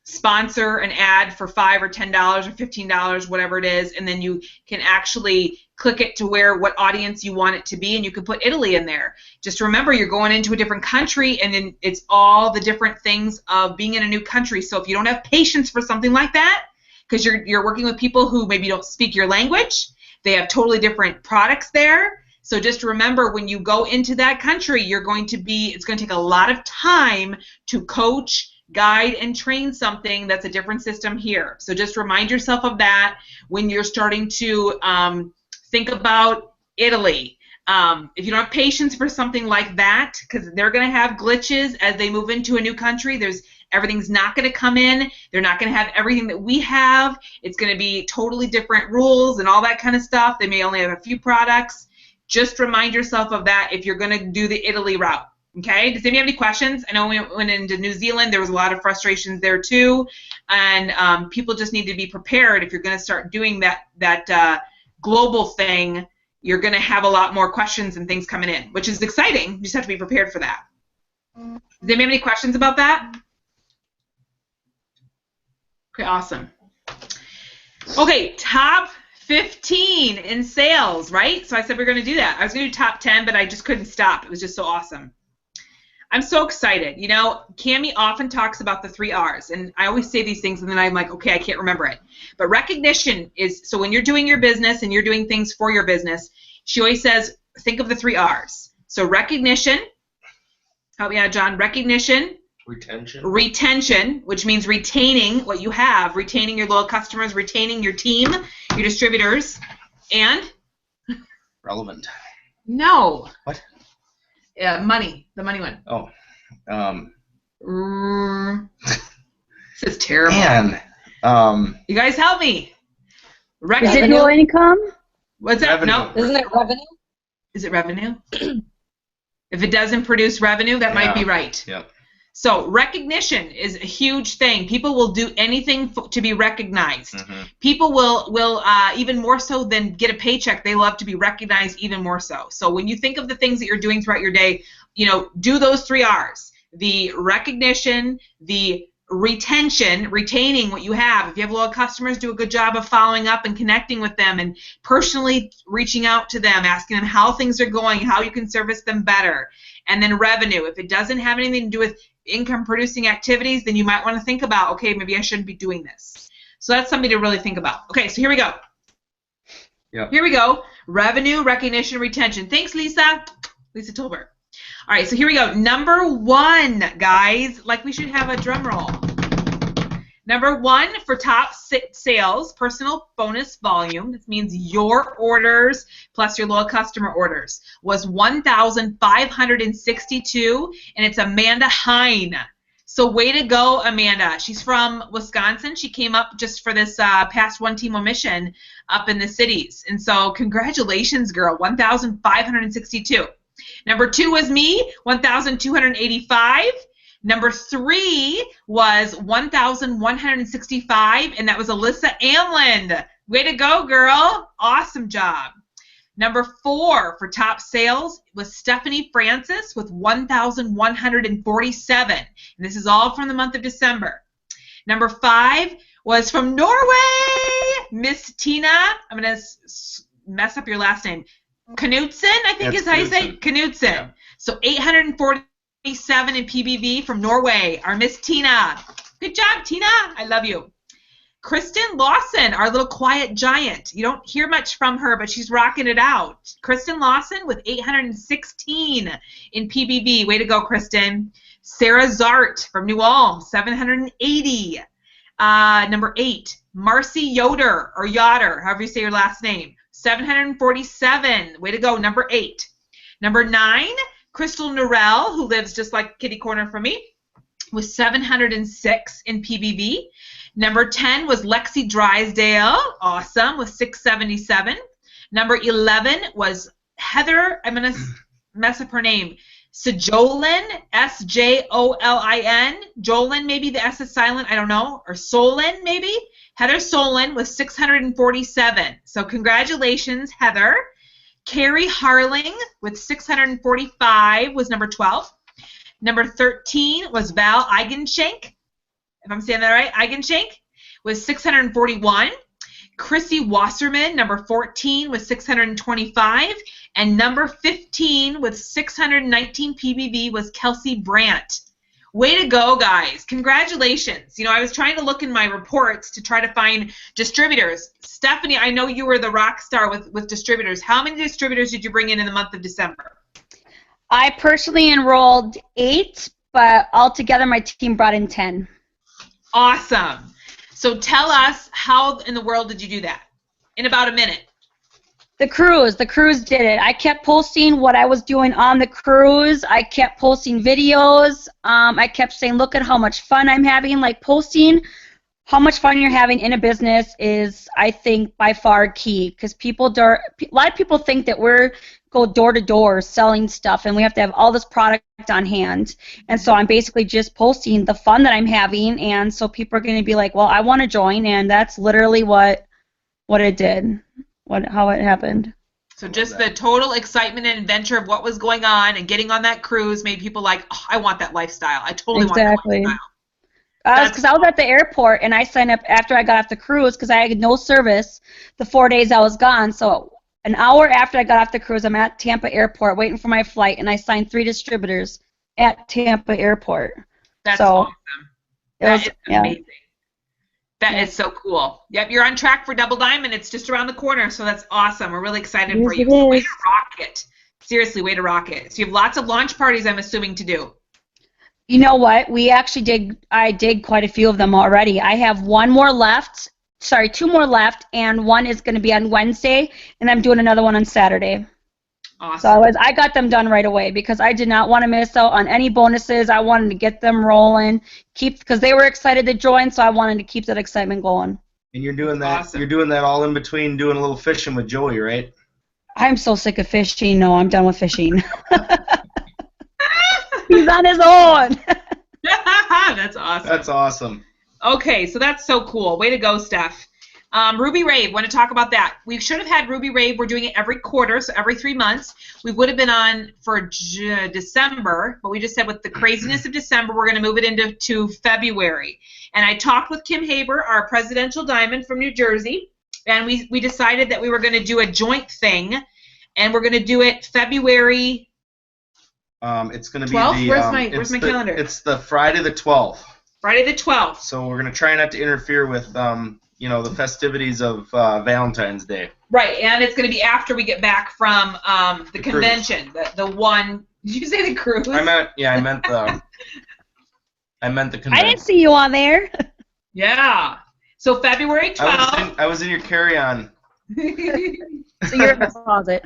sponsor an ad for $5 or $10 or $15, whatever it is, and then you can actually click it to what audience you want it to be, and you can put Italy in there. Just remember, you're going into a different country, and then it's all the different things of being in a new country. So if you don't have patience for something like that, because you're working with people who maybe don't speak your language, they have totally different products there. So just remember, when you go into that country, it's going to take a lot of time to coach, guide, and train something that's a different system here. So just remind yourself of that when you're starting to think about Italy. If you don't have patience for something like that, because they're going to have glitches as they move into a new country, everything's not going to come in. They're not going to have everything that we have. It's going to be totally different rules and all that kind of stuff. They may only have a few products. Just remind yourself of that if you're going to do the Italy route. Okay? Does anybody have any questions? I know when we went into New Zealand, there was a lot of frustrations there too, and people just need to be prepared. If you're going to start doing that global thing, you're going to have a lot more questions and things coming in, which is exciting. You just have to be prepared for that. Does anybody have any questions about that? Okay, awesome. Okay, top 15 in sales, right? So I said we we're going to do that. I was going to do top 10, but I just couldn't stop. It was just so awesome. I'm so excited. Cami often talks about the 3 R's, and I always say these things, and then I'm like, okay, I can't remember it. But recognition is, so when you're doing your business and you're doing things for your business, she always says, think of the 3 R's. So recognition, help me out, John, recognition. Retention, which means retaining what you have, retaining your loyal customers, retaining your team, your distributors, and? Relevant. No. What? Money. The money one. Oh. This is terrible. Man. You guys help me. Residual income? What's that? Revenue. No. Isn't it revenue? Is it revenue? If it doesn't produce revenue, that might be right. Yep. So recognition is a huge thing. People will do anything to be recognized. Mm-hmm. People will even more so than get a paycheck. They love to be recognized even more so. So when you think of the things that you're doing throughout your day, do those 3 R's. The recognition, the retention, retaining what you have. If you have loyal customers, do a good job of following up and connecting with them and personally reaching out to them, asking them how things are going, how you can service them better. And then revenue. If it doesn't have anything to do with income producing activities, then you might want to think about, okay, maybe I shouldn't be doing this. So that's something to really think about. Okay, so here we go. Yep. Here we go. Revenue, recognition, retention. Thanks, Lisa. Lisa Tolbert. All right, so here we go. Number 1, guys, like we should have a drum roll. Number 1 for top sales, personal bonus volume. This means your orders plus your loyal customer orders was 1,562, and it's Amanda Hine. So way to go, Amanda. She's from Wisconsin. She came up just for this past One Team One Mission up in the cities. And so congratulations, girl, 1,562. Number 2 was me, 1,285. Number 3 was 1,165, and that was Alyssa Amland. Way to go, girl. Awesome job. Number 4 for top sales was Stephanie Francis with 1,147. And this is all from the month of December. Number 5 was from Norway, Miss Tina. I'm going to mess up your last name. Knudsen, I think is how you say it. Knudsen. Yeah. So 847 in PBV from Norway. Our Miss Tina. Good job, Tina. I love you. Kristen Lawson, our little quiet giant. You don't hear much from her, but she's rocking it out. Kristen Lawson with 816 in PBV. Way to go, Kristen. Sarah Zart from New Ulm, 780. Number 8, Marcy Yoder, or Yoder, however you say your last name, 747. Way to go, number 8. Number 9, Crystal Norell, who lives just like kitty corner from me, with 706 in PBV. Number 10 was Lexi Drysdale, awesome, with 677. Number 11 was Heather, I'm going to mess up her name, Sjolin, S-J-O-L-I-N, Jolin, maybe the S is silent, I don't know, or Solin, maybe? Heather Solin with 647. So congratulations, Heather. Carrie Harling with 645 was number 12. Number 13 was Val Eigenshank, if I'm saying that right, Eigenshank, with 641. Chrissy Wasserman, number 14, with 625. And number 15 with 619 PBV was Kelsey Brandt. Way to go, guys. Congratulations. You know, I was trying to look in my reports to try to find distributors. Stephanie, I know you were the rock star with distributors. How many distributors did you bring in the month of December? I personally enrolled 8, but altogether my team brought in 10. Awesome. So tell us, how in the world did you do that? In about a minute. The cruise did it. I kept posting what I was doing on the cruise. I kept posting videos. I kept saying, look at how much fun I'm having. Like, posting how much fun you're having in a business is, I think, by far key, because a lot of people think that we're go door to door selling stuff and we have to have all this product on hand. And so I'm basically just posting the fun that I'm having, and so people are going to be like, well, I want to join, and that's literally what it did. How it happened. So just the total excitement and adventure of what was going on and getting on that cruise made people like, oh, I want that lifestyle. I totally want that lifestyle. Because I was at the airport and I signed up after I got off the cruise because I had no service the 4 days I was gone. So an hour after I got off the cruise, I'm at Tampa Airport waiting for my flight, and I signed 3 distributors at Tampa Airport. That's awesome. That is amazing. That is so cool. Yep, you're on track for Double Diamond. It's just around the corner, so that's awesome. We're really excited for you. So way to rock it. Seriously, way to rock it. So you have lots of launch parties, I'm assuming, to do. You know what? I did quite a few of them already. I have 2 more left, and one is going to be on Wednesday, and I'm doing another one on Saturday. Awesome. So I got them done right away because I did not want to miss out on any bonuses. I wanted to get them rolling, because they were excited to join, so I wanted to keep that excitement going. And you're doing that. Awesome. You're doing that all in between doing a little fishing with Joey, right? I'm so sick of fishing. No, I'm done with fishing. He's on his own. That's awesome. That's awesome. Okay, so that's so cool. Way to go, Steph. Ruby Rave, want to talk about that. We should have had Ruby Rave. We're doing it every quarter, so every 3 months. We would have been on for December, but we just said with the craziness of December, we're going to move it into February. And I talked with Kim Haber, our presidential diamond from New Jersey, and we decided that we were going to do a joint thing, and we're going to do it February. It's going to be 12th? Where's my calendar? It's the Friday the 12th. Friday the 12th. So we're going to try not to interfere with the festivities of Valentine's Day. Right, and it's going to be after we get back from the convention. The one. Did you say the cruise? I meant the convention. I didn't see you on there. Yeah. So February 12th. I was in your carry-on. So you're in the closet.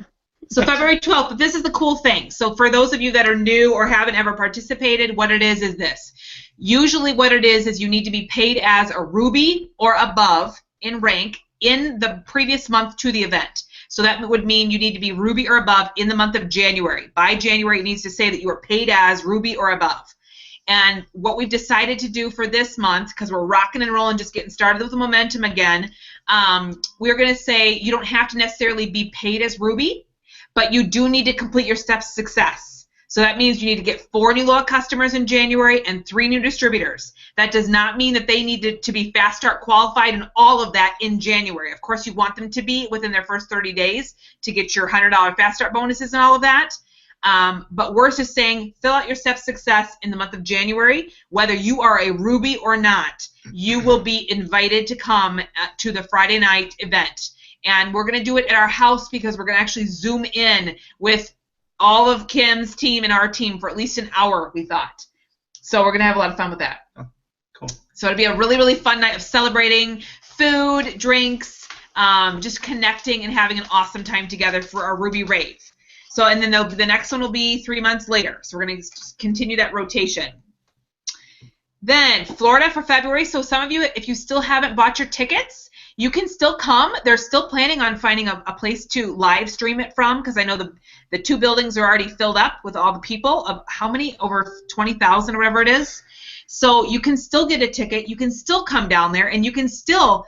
So February 12th, but this is the cool thing. So for those of you that are new or haven't ever participated, what it is this. Usually what it is you need to be paid as a ruby or above in rank in the previous month to the event. So that would mean you need to be ruby or above in the month of January. By January, it needs to say that you are paid as ruby or above. And what we've decided to do for this month, because we're rocking and rolling, just getting started with the momentum again, we're going to say you don't have to necessarily be paid as ruby, but you do need to complete your steps to success. So that means you need to get 4 new loyal customers in January and 3 new distributors. That does not mean that they need to be Fast Start qualified and all of that in January. Of course, you want them to be within their first 30 days to get your $100 Fast Start bonuses and all of that. But we're just saying, fill out your Steps to Success in the month of January. Whether you are a Ruby or not, you will be invited to come to the Friday night event. And we're going to do it at our house because we're going to actually Zoom in with all of Kim's team and our team for at least an hour, we thought. So we're going to have a lot of fun with that. Oh, cool. So it'll be a really, really fun night of celebrating food, drinks, just connecting and having an awesome time together for our Ruby Rave. So, and then the next one will be 3 months later. So we're going to continue that rotation. Then Florida for February. So some of you, if you still haven't bought your tickets, you can still come. They're still planning on finding a place to live stream it from, because I know the 2 buildings are already filled up with all the people. Of how many? Over 20,000 or whatever it is. So you can still get a ticket. You can still come down there, and you can still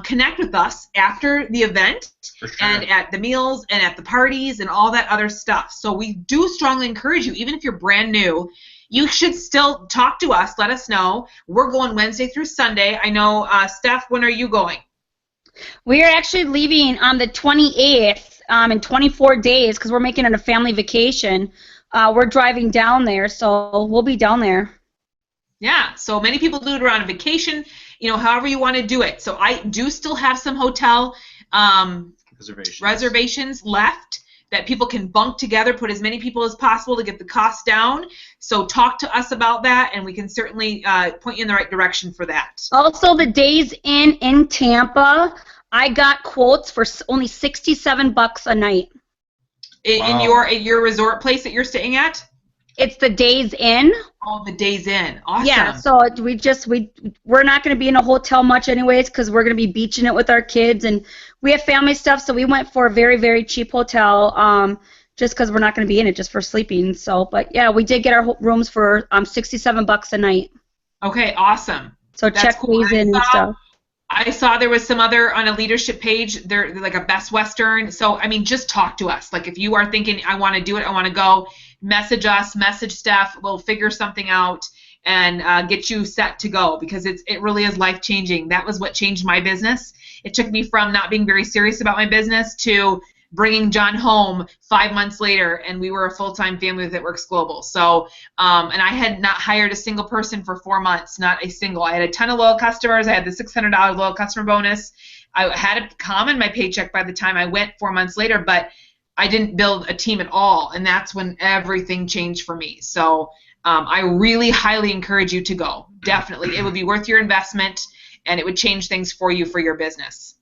connect with us after the event. For sure. And at the meals and at the parties and all that other stuff. So we do strongly encourage you, even if you're brand new, you should still talk to us. Let us know. We're going Wednesday through Sunday. I know, Steph, when are you going? We are actually leaving on the 28th in 24 days because we're making it a family vacation. We're driving down there, so we'll be down there. Yeah, so many people do it around a vacation, however you want to do it. So I do still have some hotel reservations left that people can bunk together, put as many people as possible to get the cost down. So talk to us about that, and we can certainly point you in the right direction for that. Also, the Days in Tampa, I got quotes for only $67 a night. In your resort place that you're staying at? It's the Days Inn. Oh, the Days Inn. Awesome. Yeah, so we're not going to be in a hotel much anyways because we're going to be beaching it with our kids, and we have family stuff, so we went for a very, very cheap hotel just because we're not going to be in it just for sleeping. So, but yeah, we did get our rooms for $67 a night. Okay, awesome. So That's check cool. Days Inn and stuff. I saw there was some other on a leadership page. They're like a Best Western. So, I mean, just talk to us. Like, if you are thinking, I want to do it, I want to go, message us, message Steph. We'll figure something out and get you set to go, because it really is life-changing. That was what changed my business. It took me from not being very serious about my business to bringing John home 5 months later, and we were a full-time family with It Works Global. So, and I had not hired a single person for 4 months, not a single. I had a ton of loyal customers. I had the $600 loyal customer bonus. I had a comma in my paycheck by the time I went 4 months later, but I didn't build a team at all, and that's when everything changed for me. So I really highly encourage you to go. Definitely. It would be worth your investment, and it would change things for you for your business.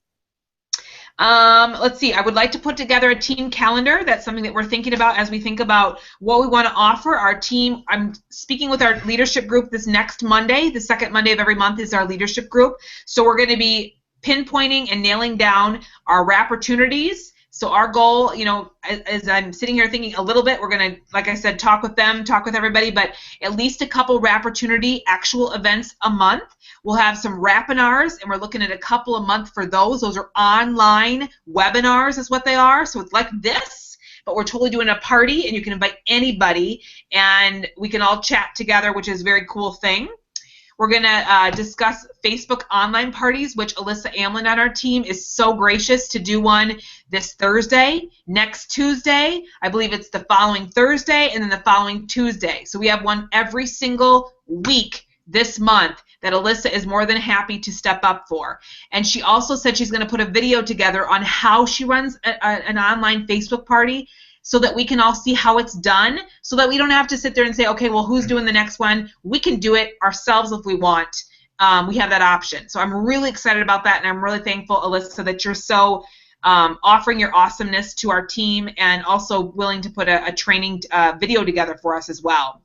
Let's see. I would like to put together a team calendar. That's something that we're thinking about as we think about what we want to offer our team. I'm speaking with our leadership group this next Monday. The second Monday of every month is our leadership group. So we're going to be pinpointing and nailing down our opportunities. So our goal, as I'm sitting here thinking a little bit, we're going to, like I said, talk with them, talk with everybody, but at least a couple opportunity actual events a month. We'll have some webinars, and we're looking at a couple a month for those. Those are online webinars is what they are. So it's like this, but we're totally doing a party, and you can invite anybody, and we can all chat together, which is a very cool thing. We're going to discuss Facebook online parties, which Alyssa Amlin on our team is so gracious to do one this Thursday, next Tuesday. I believe it's the following Thursday, and then the following Tuesday. So we have one every single week this month that Alyssa is more than happy to step up for. And she also said she's going to put a video together on how she runs an online Facebook party, so that we can all see how it's done, so that we don't have to sit there and say, okay, well, who's doing the next one? We can do it ourselves if we want. We have that option. So I'm really excited about that, and I'm really thankful, Alyssa, that you're so offering your awesomeness to our team, and also willing to put a training video together for us as well.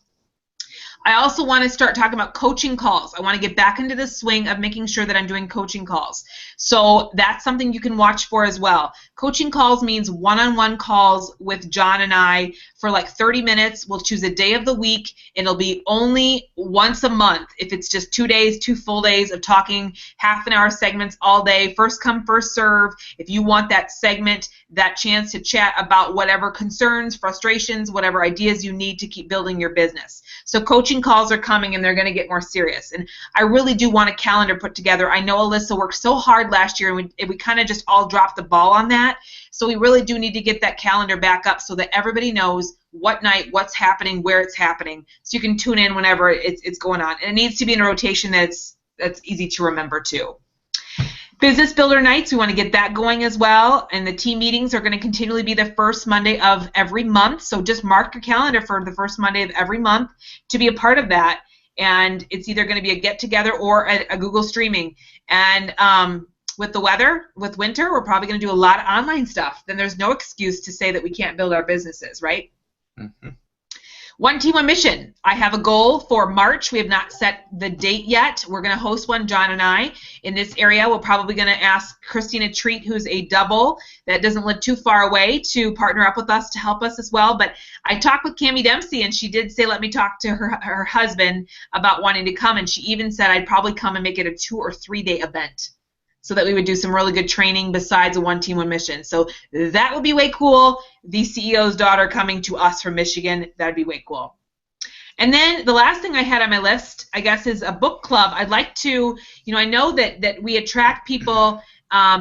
I also want to start talking about coaching calls. I want to get back into the swing of making sure that I'm doing coaching calls. So that's something you can watch for as well. Coaching calls means one-on-one calls with John and I for like 30 minutes. We'll choose a day of the week, and it'll be only once a month. If it's just 2 days, 2 full days of talking, half-an-hour segments all day, first come, first serve. If you want that segment, that chance to chat about whatever concerns, frustrations, whatever ideas you need to keep building your business. So coaching coaching calls are coming, and they're going to get more serious. And I really do want a calendar put together. I know Alyssa worked so hard last year, and we kind of just all dropped the ball on that. So we really do need to get that calendar back up so that everybody knows what night, what's happening, where it's happening, so you can tune in whenever it's going on. And it needs to be in a rotation that's easy to remember too. Business Builder Nights, we want to get that going as well, and the team meetings are going to continually be the first Monday of every month, so just mark your calendar for the first Monday of every month to be a part of that, and it's either going to be a get-together or a Google streaming. And with the weather, with winter, we're probably going to do a lot of online stuff. Then there's no excuse to say that we can't build our businesses, right? Mm-hmm. One Team, One Mission. I have a goal for March. We have not set the date yet. We're going to host one, John and I, in this area. We're probably going to ask Christina Treat, who's a double that doesn't live too far away, to partner up with us to help us as well. But I talked with Cammie Dempsey, and she did say let me talk to her husband about wanting to come, and she even said I'd probably come and make it a 2 or 3 day event, so that we would do some really good training besides a One Team, One Mission. So that would be way cool. The CEO's daughter coming to us from Michigan, that would be way cool. And then the last thing I had on my list, I guess, is a book club. I'd like to, I know that we attract people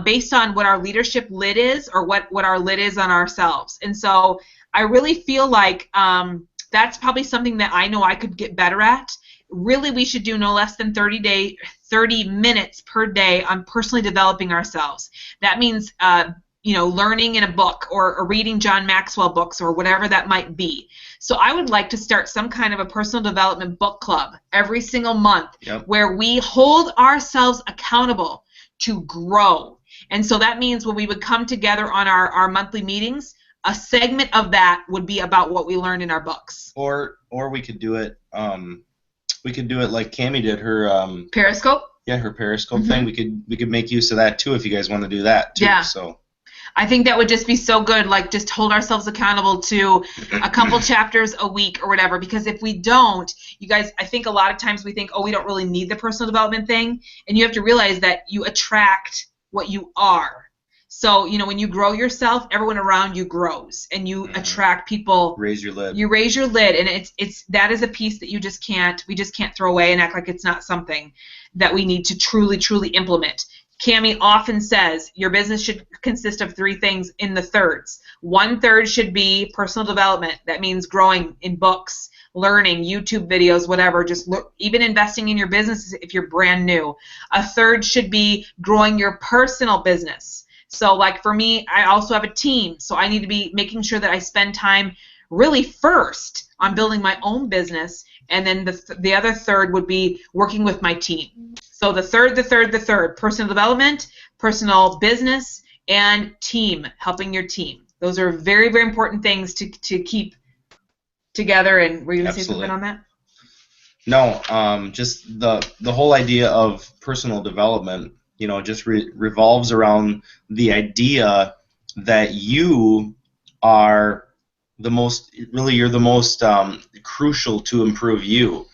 based on what our leadership lid is, or what our lid is on ourselves. And so I really feel like that's probably something that I know I could get better at. Really, we should do no less than 30 minutes per day on personally developing ourselves. That means, learning in a book, or reading John Maxwell books, or whatever that might be. So I would like to start some kind of a personal development book club every single month, where we hold ourselves accountable to grow. And so that means when we would come together on our monthly meetings, a segment of that would be about what we learned in our books. Or we could do it. We could do it like Cammie did her Periscope. Yeah, her Periscope thing. We could make use of that too if you guys want to do that too. Yeah. So I think that would just be so good. Like, just hold ourselves accountable to a couple chapters a week or whatever. Because if we don't, you guys, I think a lot of times we think, oh, we don't really need the personal development thing, and you have to realize that you attract what you are. So, when you grow yourself, everyone around you grows, and you attract people. Raise your lid. You raise your lid, and that is a piece that we just can't throw away and act like it's not something that we need to truly, truly implement. Cammie often says your business should consist of 3 things in the thirds. 1/3 should be personal development. That means growing in books, learning, YouTube videos, whatever. Just even investing in your business if you're brand new. 1/3 should be growing your personal business. So, like for me, I also have a team, so I need to be making sure that I spend time really first on building my own business, and then the other third would be working with my team. So the third, personal development, personal business, and team, helping your team. Those are very, very important things to keep together. And were you going to say something on that? No, just the whole idea of personal development, just revolves around the idea that you are you're the most crucial to improve you.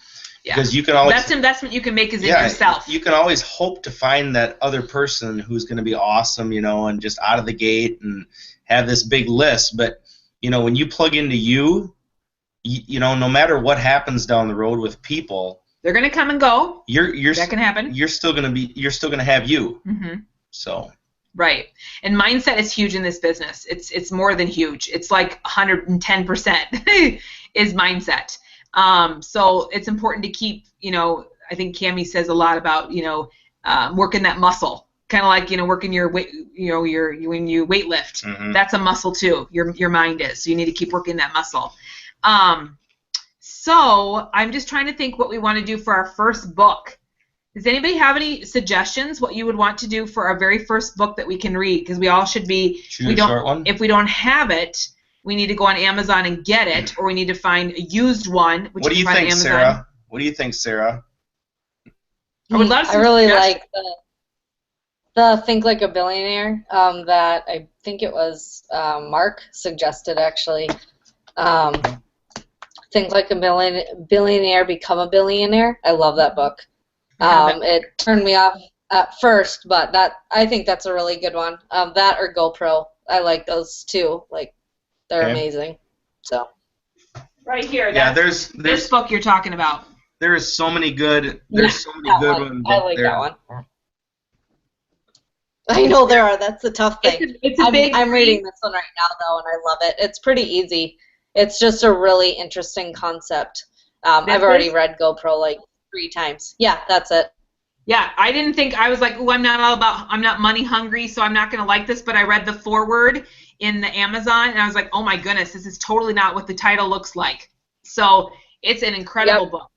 Yeah. Because you can always, best investment you can make is in yourself. You can always hope to find that other person who's going to be awesome, and just out of the gate and have this big list. But when you plug into you, no matter what happens down the road with people, they're going to come and go. That can happen. You're still going to have you. Mm-hmm. So. Right. And mindset is huge in this business. It's more than huge. It's like 110% is mindset. So it's important to keep, I think Cammie says a lot about, working that muscle. Kind of like, working your weight, when you weight lift. Mm-hmm. That's a muscle too. Your mind is. So you need to keep working that muscle. So I'm just trying to think what we want to do for our first book. Does anybody have any suggestions what you would want to do for our very first book that we can read? Because we all should be. Short one? If we don't have it, we need to go on Amazon and get it, or we need to find a used one. What do you think, Sarah? What do you think, Sarah? I would love some I really like the Think Like a Billionaire that I think it was Mark suggested, actually. Think Like a Billionaire, Become a Billionaire. I love that book. It turned me off at first, but I think that's a really good one. That or GoPro. I like those too. Like, they're amazing. So. Right here. Yeah, there's this book you're talking about. there is so many good. There's so many that good one. ones. I out like there. that one. I know there are. That's the tough thing. I'm reading this one right now, though, and I love it. It's pretty easy. It's just a really interesting concept. I've already read GoPro like 3 times. Yeah, that's it. Yeah, I didn't think, I was like, oh, I'm not money hungry, so I'm not going to like this, but I read the foreword in the Amazon, and I was like, oh my goodness, this is totally not what the title looks like. So it's an incredible book.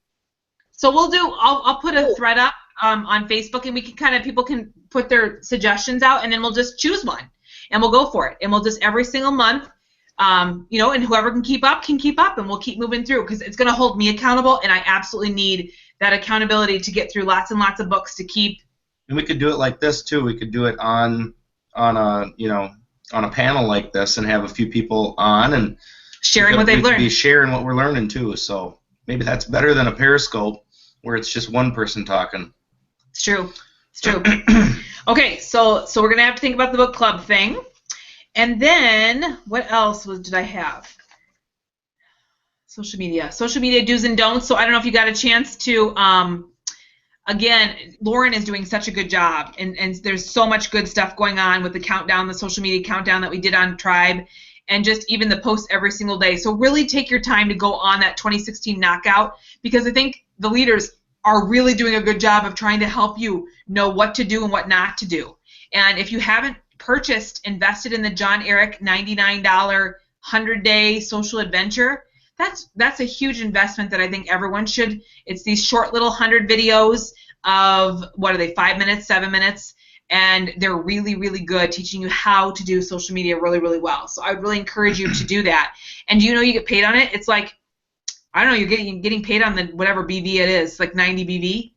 So I'll put a thread up on Facebook, and we can people can put their suggestions out, and then we'll just choose one, and we'll go for it, and we'll just every single month, and whoever can keep up, and we'll keep moving through, because it's going to hold me accountable, and I absolutely need that accountability to get through lots and lots of books to keep. And we could do it like this too. We could do it on a panel like this, and have a few people on and sharing what they've learned. Be sharing what we're learning too. So maybe that's better than a Periscope where it's just one person talking. It's true. It's true. Okay, so we're gonna have to think about the book club thing, and then what else did I have? Social media do's and don'ts. So I don't know if you got a chance to. Again, Lauren is doing such a good job, and there's so much good stuff going on with the countdown, the social media countdown that we did on Tribe, and just even the posts every single day. So really take your time to go on that 2016 knockout, because I think the leaders are really doing a good job of trying to help you know what to do and what not to do. And if you haven't invested in the John Eric $99 100-day social adventure, that's a huge investment that I think everyone should. It's these short little 100 videos of, what are they, 5 minutes, 7 minutes, and they're really, really good, teaching you how to do social media really, really well. So I would really encourage you to do that. And do you know you get paid on it? It's like, I don't know, you're getting paid on the whatever BV it is, like 90 BV.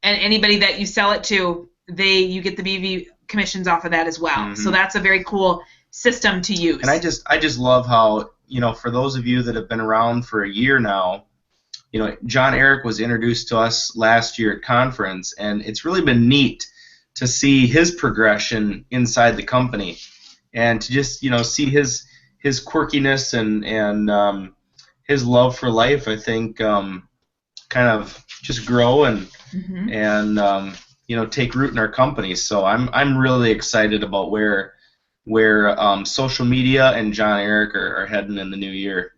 And anybody that you sell it to, you get the BV commissions off of that as well. So that's a very cool system to use. And I just love how, for those of you that have been around for a year now, John Eric was introduced to us last year at conference, and it's really been neat to see his progression inside the company, and to just see his quirkiness and his love for life. I think kind of just grow and take root in our company. So I'm really excited about where social media and John Eric are heading in the new year.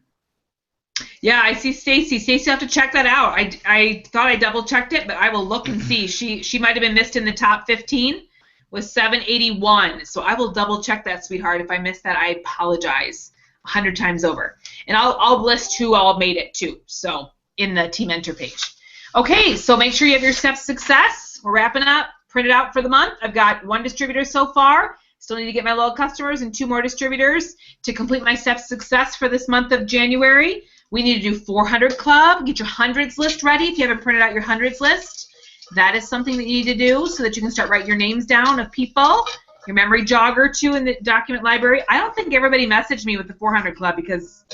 Yeah, I see Stacy. Stacy, I have to check that out. I thought I double checked it, but I will look and see. She might have been missed in the top 15 with 781. So I will double check that, sweetheart. If I missed that, I apologize 100 times over. And I'll list who all made it too. So in the Team Mentor page. Okay, so make sure you have your steps success. We're wrapping up. Print it out for the month. I've got 1 distributor so far. Still need to get my loyal customers and 2 more distributors to complete my steps success for this month of January. We need to do 400 Club. Get your hundreds list ready if you haven't printed out your hundreds list. That is something that you need to do so that you can start writing your names down of people. Your memory jogger, too, in the document library. I don't think everybody messaged me with the 400 Club because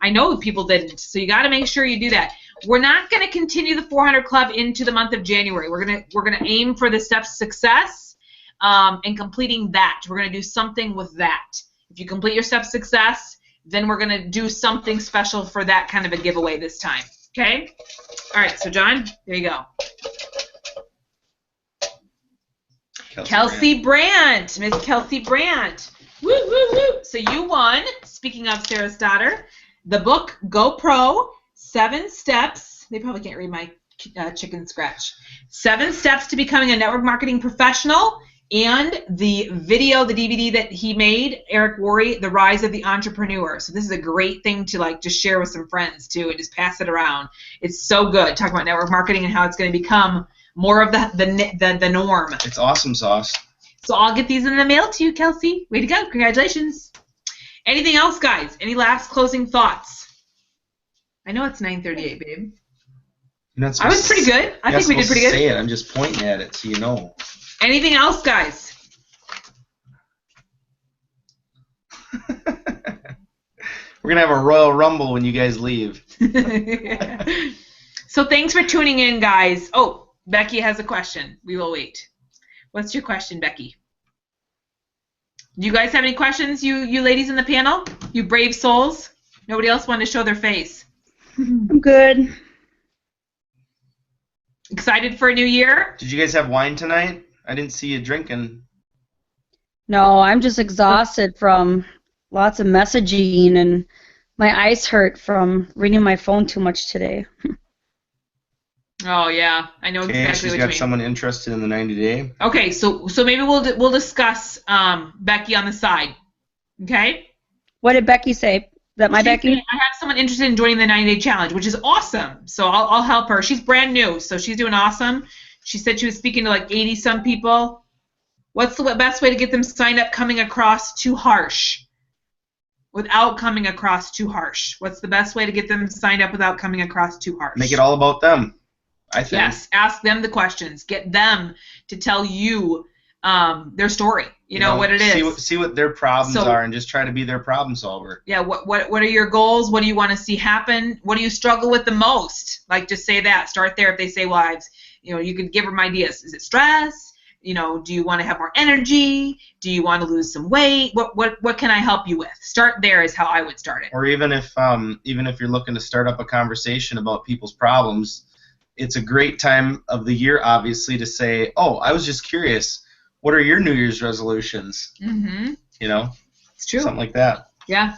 I know people didn't. So you got to make sure you do that. We're not going to continue the 400 Club into the month of January. We're gonna aim for the steps success and completing that. We're going to do something with that. If you complete your steps success, then we're going to do something special for that kind of a giveaway this time. Okay? All right, so John, there you go. Kelsey Brandt. Miss Kelsey Brandt. Woo, woo, woo. So you won, speaking of Sarah's daughter, the book GoPro, 7 Steps. They probably can't read my chicken scratch. 7 Steps to Becoming a Network Marketing Professional. And the video, the DVD that he made, Eric Worre, The Rise of the Entrepreneur. So this is a great thing to just share with some friends too, and just pass it around. It's so good. Talk about network marketing and how it's going to become more of the norm. It's awesome sauce. So I'll get these in the mail to you, Kelsey. Way to go! Congratulations. Anything else, guys? Any last closing thoughts? I know it's 9:38, babe. I was pretty good. I think we did pretty good. Say it. I'm just pointing at it so you know. Anything else, guys? We're going to have a Royal Rumble when you guys leave. So thanks for tuning in, guys. Oh, Becky has a question. We will wait. What's your question, Becky? Do you guys have any questions, you ladies in the panel? You brave souls? Nobody else wanted to show their face. I'm good. Excited for a new year? Did you guys have wine tonight? I didn't see you drinking. No, I'm just exhausted from lots of messaging, and my eyes hurt from reading my phone too much today. Oh yeah, I know Okay, exactly she's what you got mean. someone interested in the 90-day. Okay, so maybe we'll discuss Becky on the side. Okay. What did Becky say? Is that my She Becky? said, I have someone interested in joining the 90-day challenge, which is awesome. So I'll help her. She's brand new, so she's doing awesome. She said she was speaking to like 80-some people. What's the best way to get them signed up coming across too harsh? Without coming across too harsh. What's the best way to get them signed up without coming across too harsh? Make it all about them, I think. Yes, ask them the questions. Get them to tell you their story. You know what it is. See what their problems So- are and just try to be their problem solver. Yeah, what are your goals? What do you want to see happen? What do you struggle with the most? Like, just say that. Start there. If they say, well, you could give them ideas. Is it stress? Do you want to have more energy? Do you want to lose some weight? What can I help you with? Start there is how I would start it. Or even if you're looking to start up a conversation about people's problems, it's a great time of the year, obviously, to say, oh, I was just curious. What are your New Year's resolutions? Mm-hmm. It's true. Something like that. Yeah.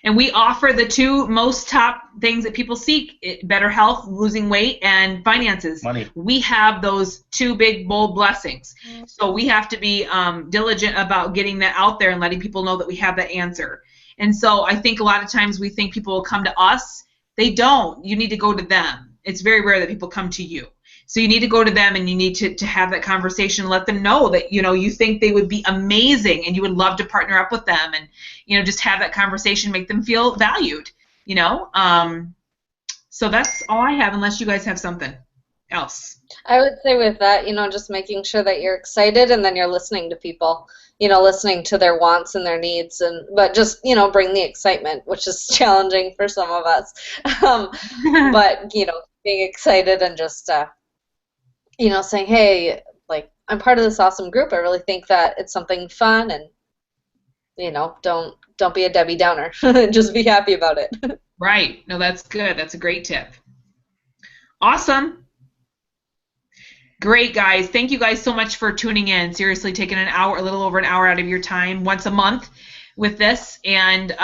And we offer the two most top things that people seek: better health, losing weight, and finances. Money. We have those two big, bold blessings. So we have to be diligent about getting that out there and letting people know that we have that answer. And so I think a lot of times we think people will come to us. They don't. You need to go to them. It's very rare that people come to you. So you need to go to them and you need to have that conversation, let them know that, you think they would be amazing and you would love to partner up with them, and, just have that conversation, make them feel valued, So that's all I have, unless you guys have something else. I would say with that, just making sure that you're excited and then you're listening to people, listening to their wants and their needs, but just, bring the excitement, which is challenging for some of us. But, being excited and just, saying, hey, like, I'm part of this awesome group. I really think that it's something fun, and, don't be a Debbie Downer. Just be happy about it. Right. No, that's good. That's a great tip. Awesome. Great, guys. Thank you guys so much for tuning in. Seriously, taking a little over an hour out of your time once a month with this. And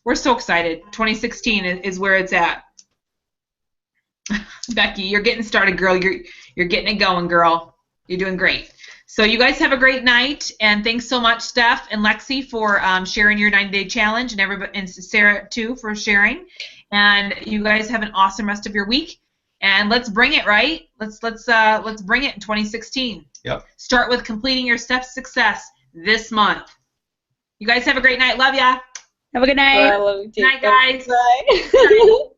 we're so excited. 2016 is where it's at. Becky, you're getting started, girl. You're getting it going, girl. You're doing great. So you guys have a great night, and thanks so much, Steph and Lexi, for sharing your 90-day challenge, and everybody, and Sarah too for sharing. And you guys have an awesome rest of your week. And let's bring it, right? Let's bring it in 2016. Yep. Start with completing your steps to success this month. You guys have a great night. Love ya. Have a good night. I love you too. Good night, guys. Bye.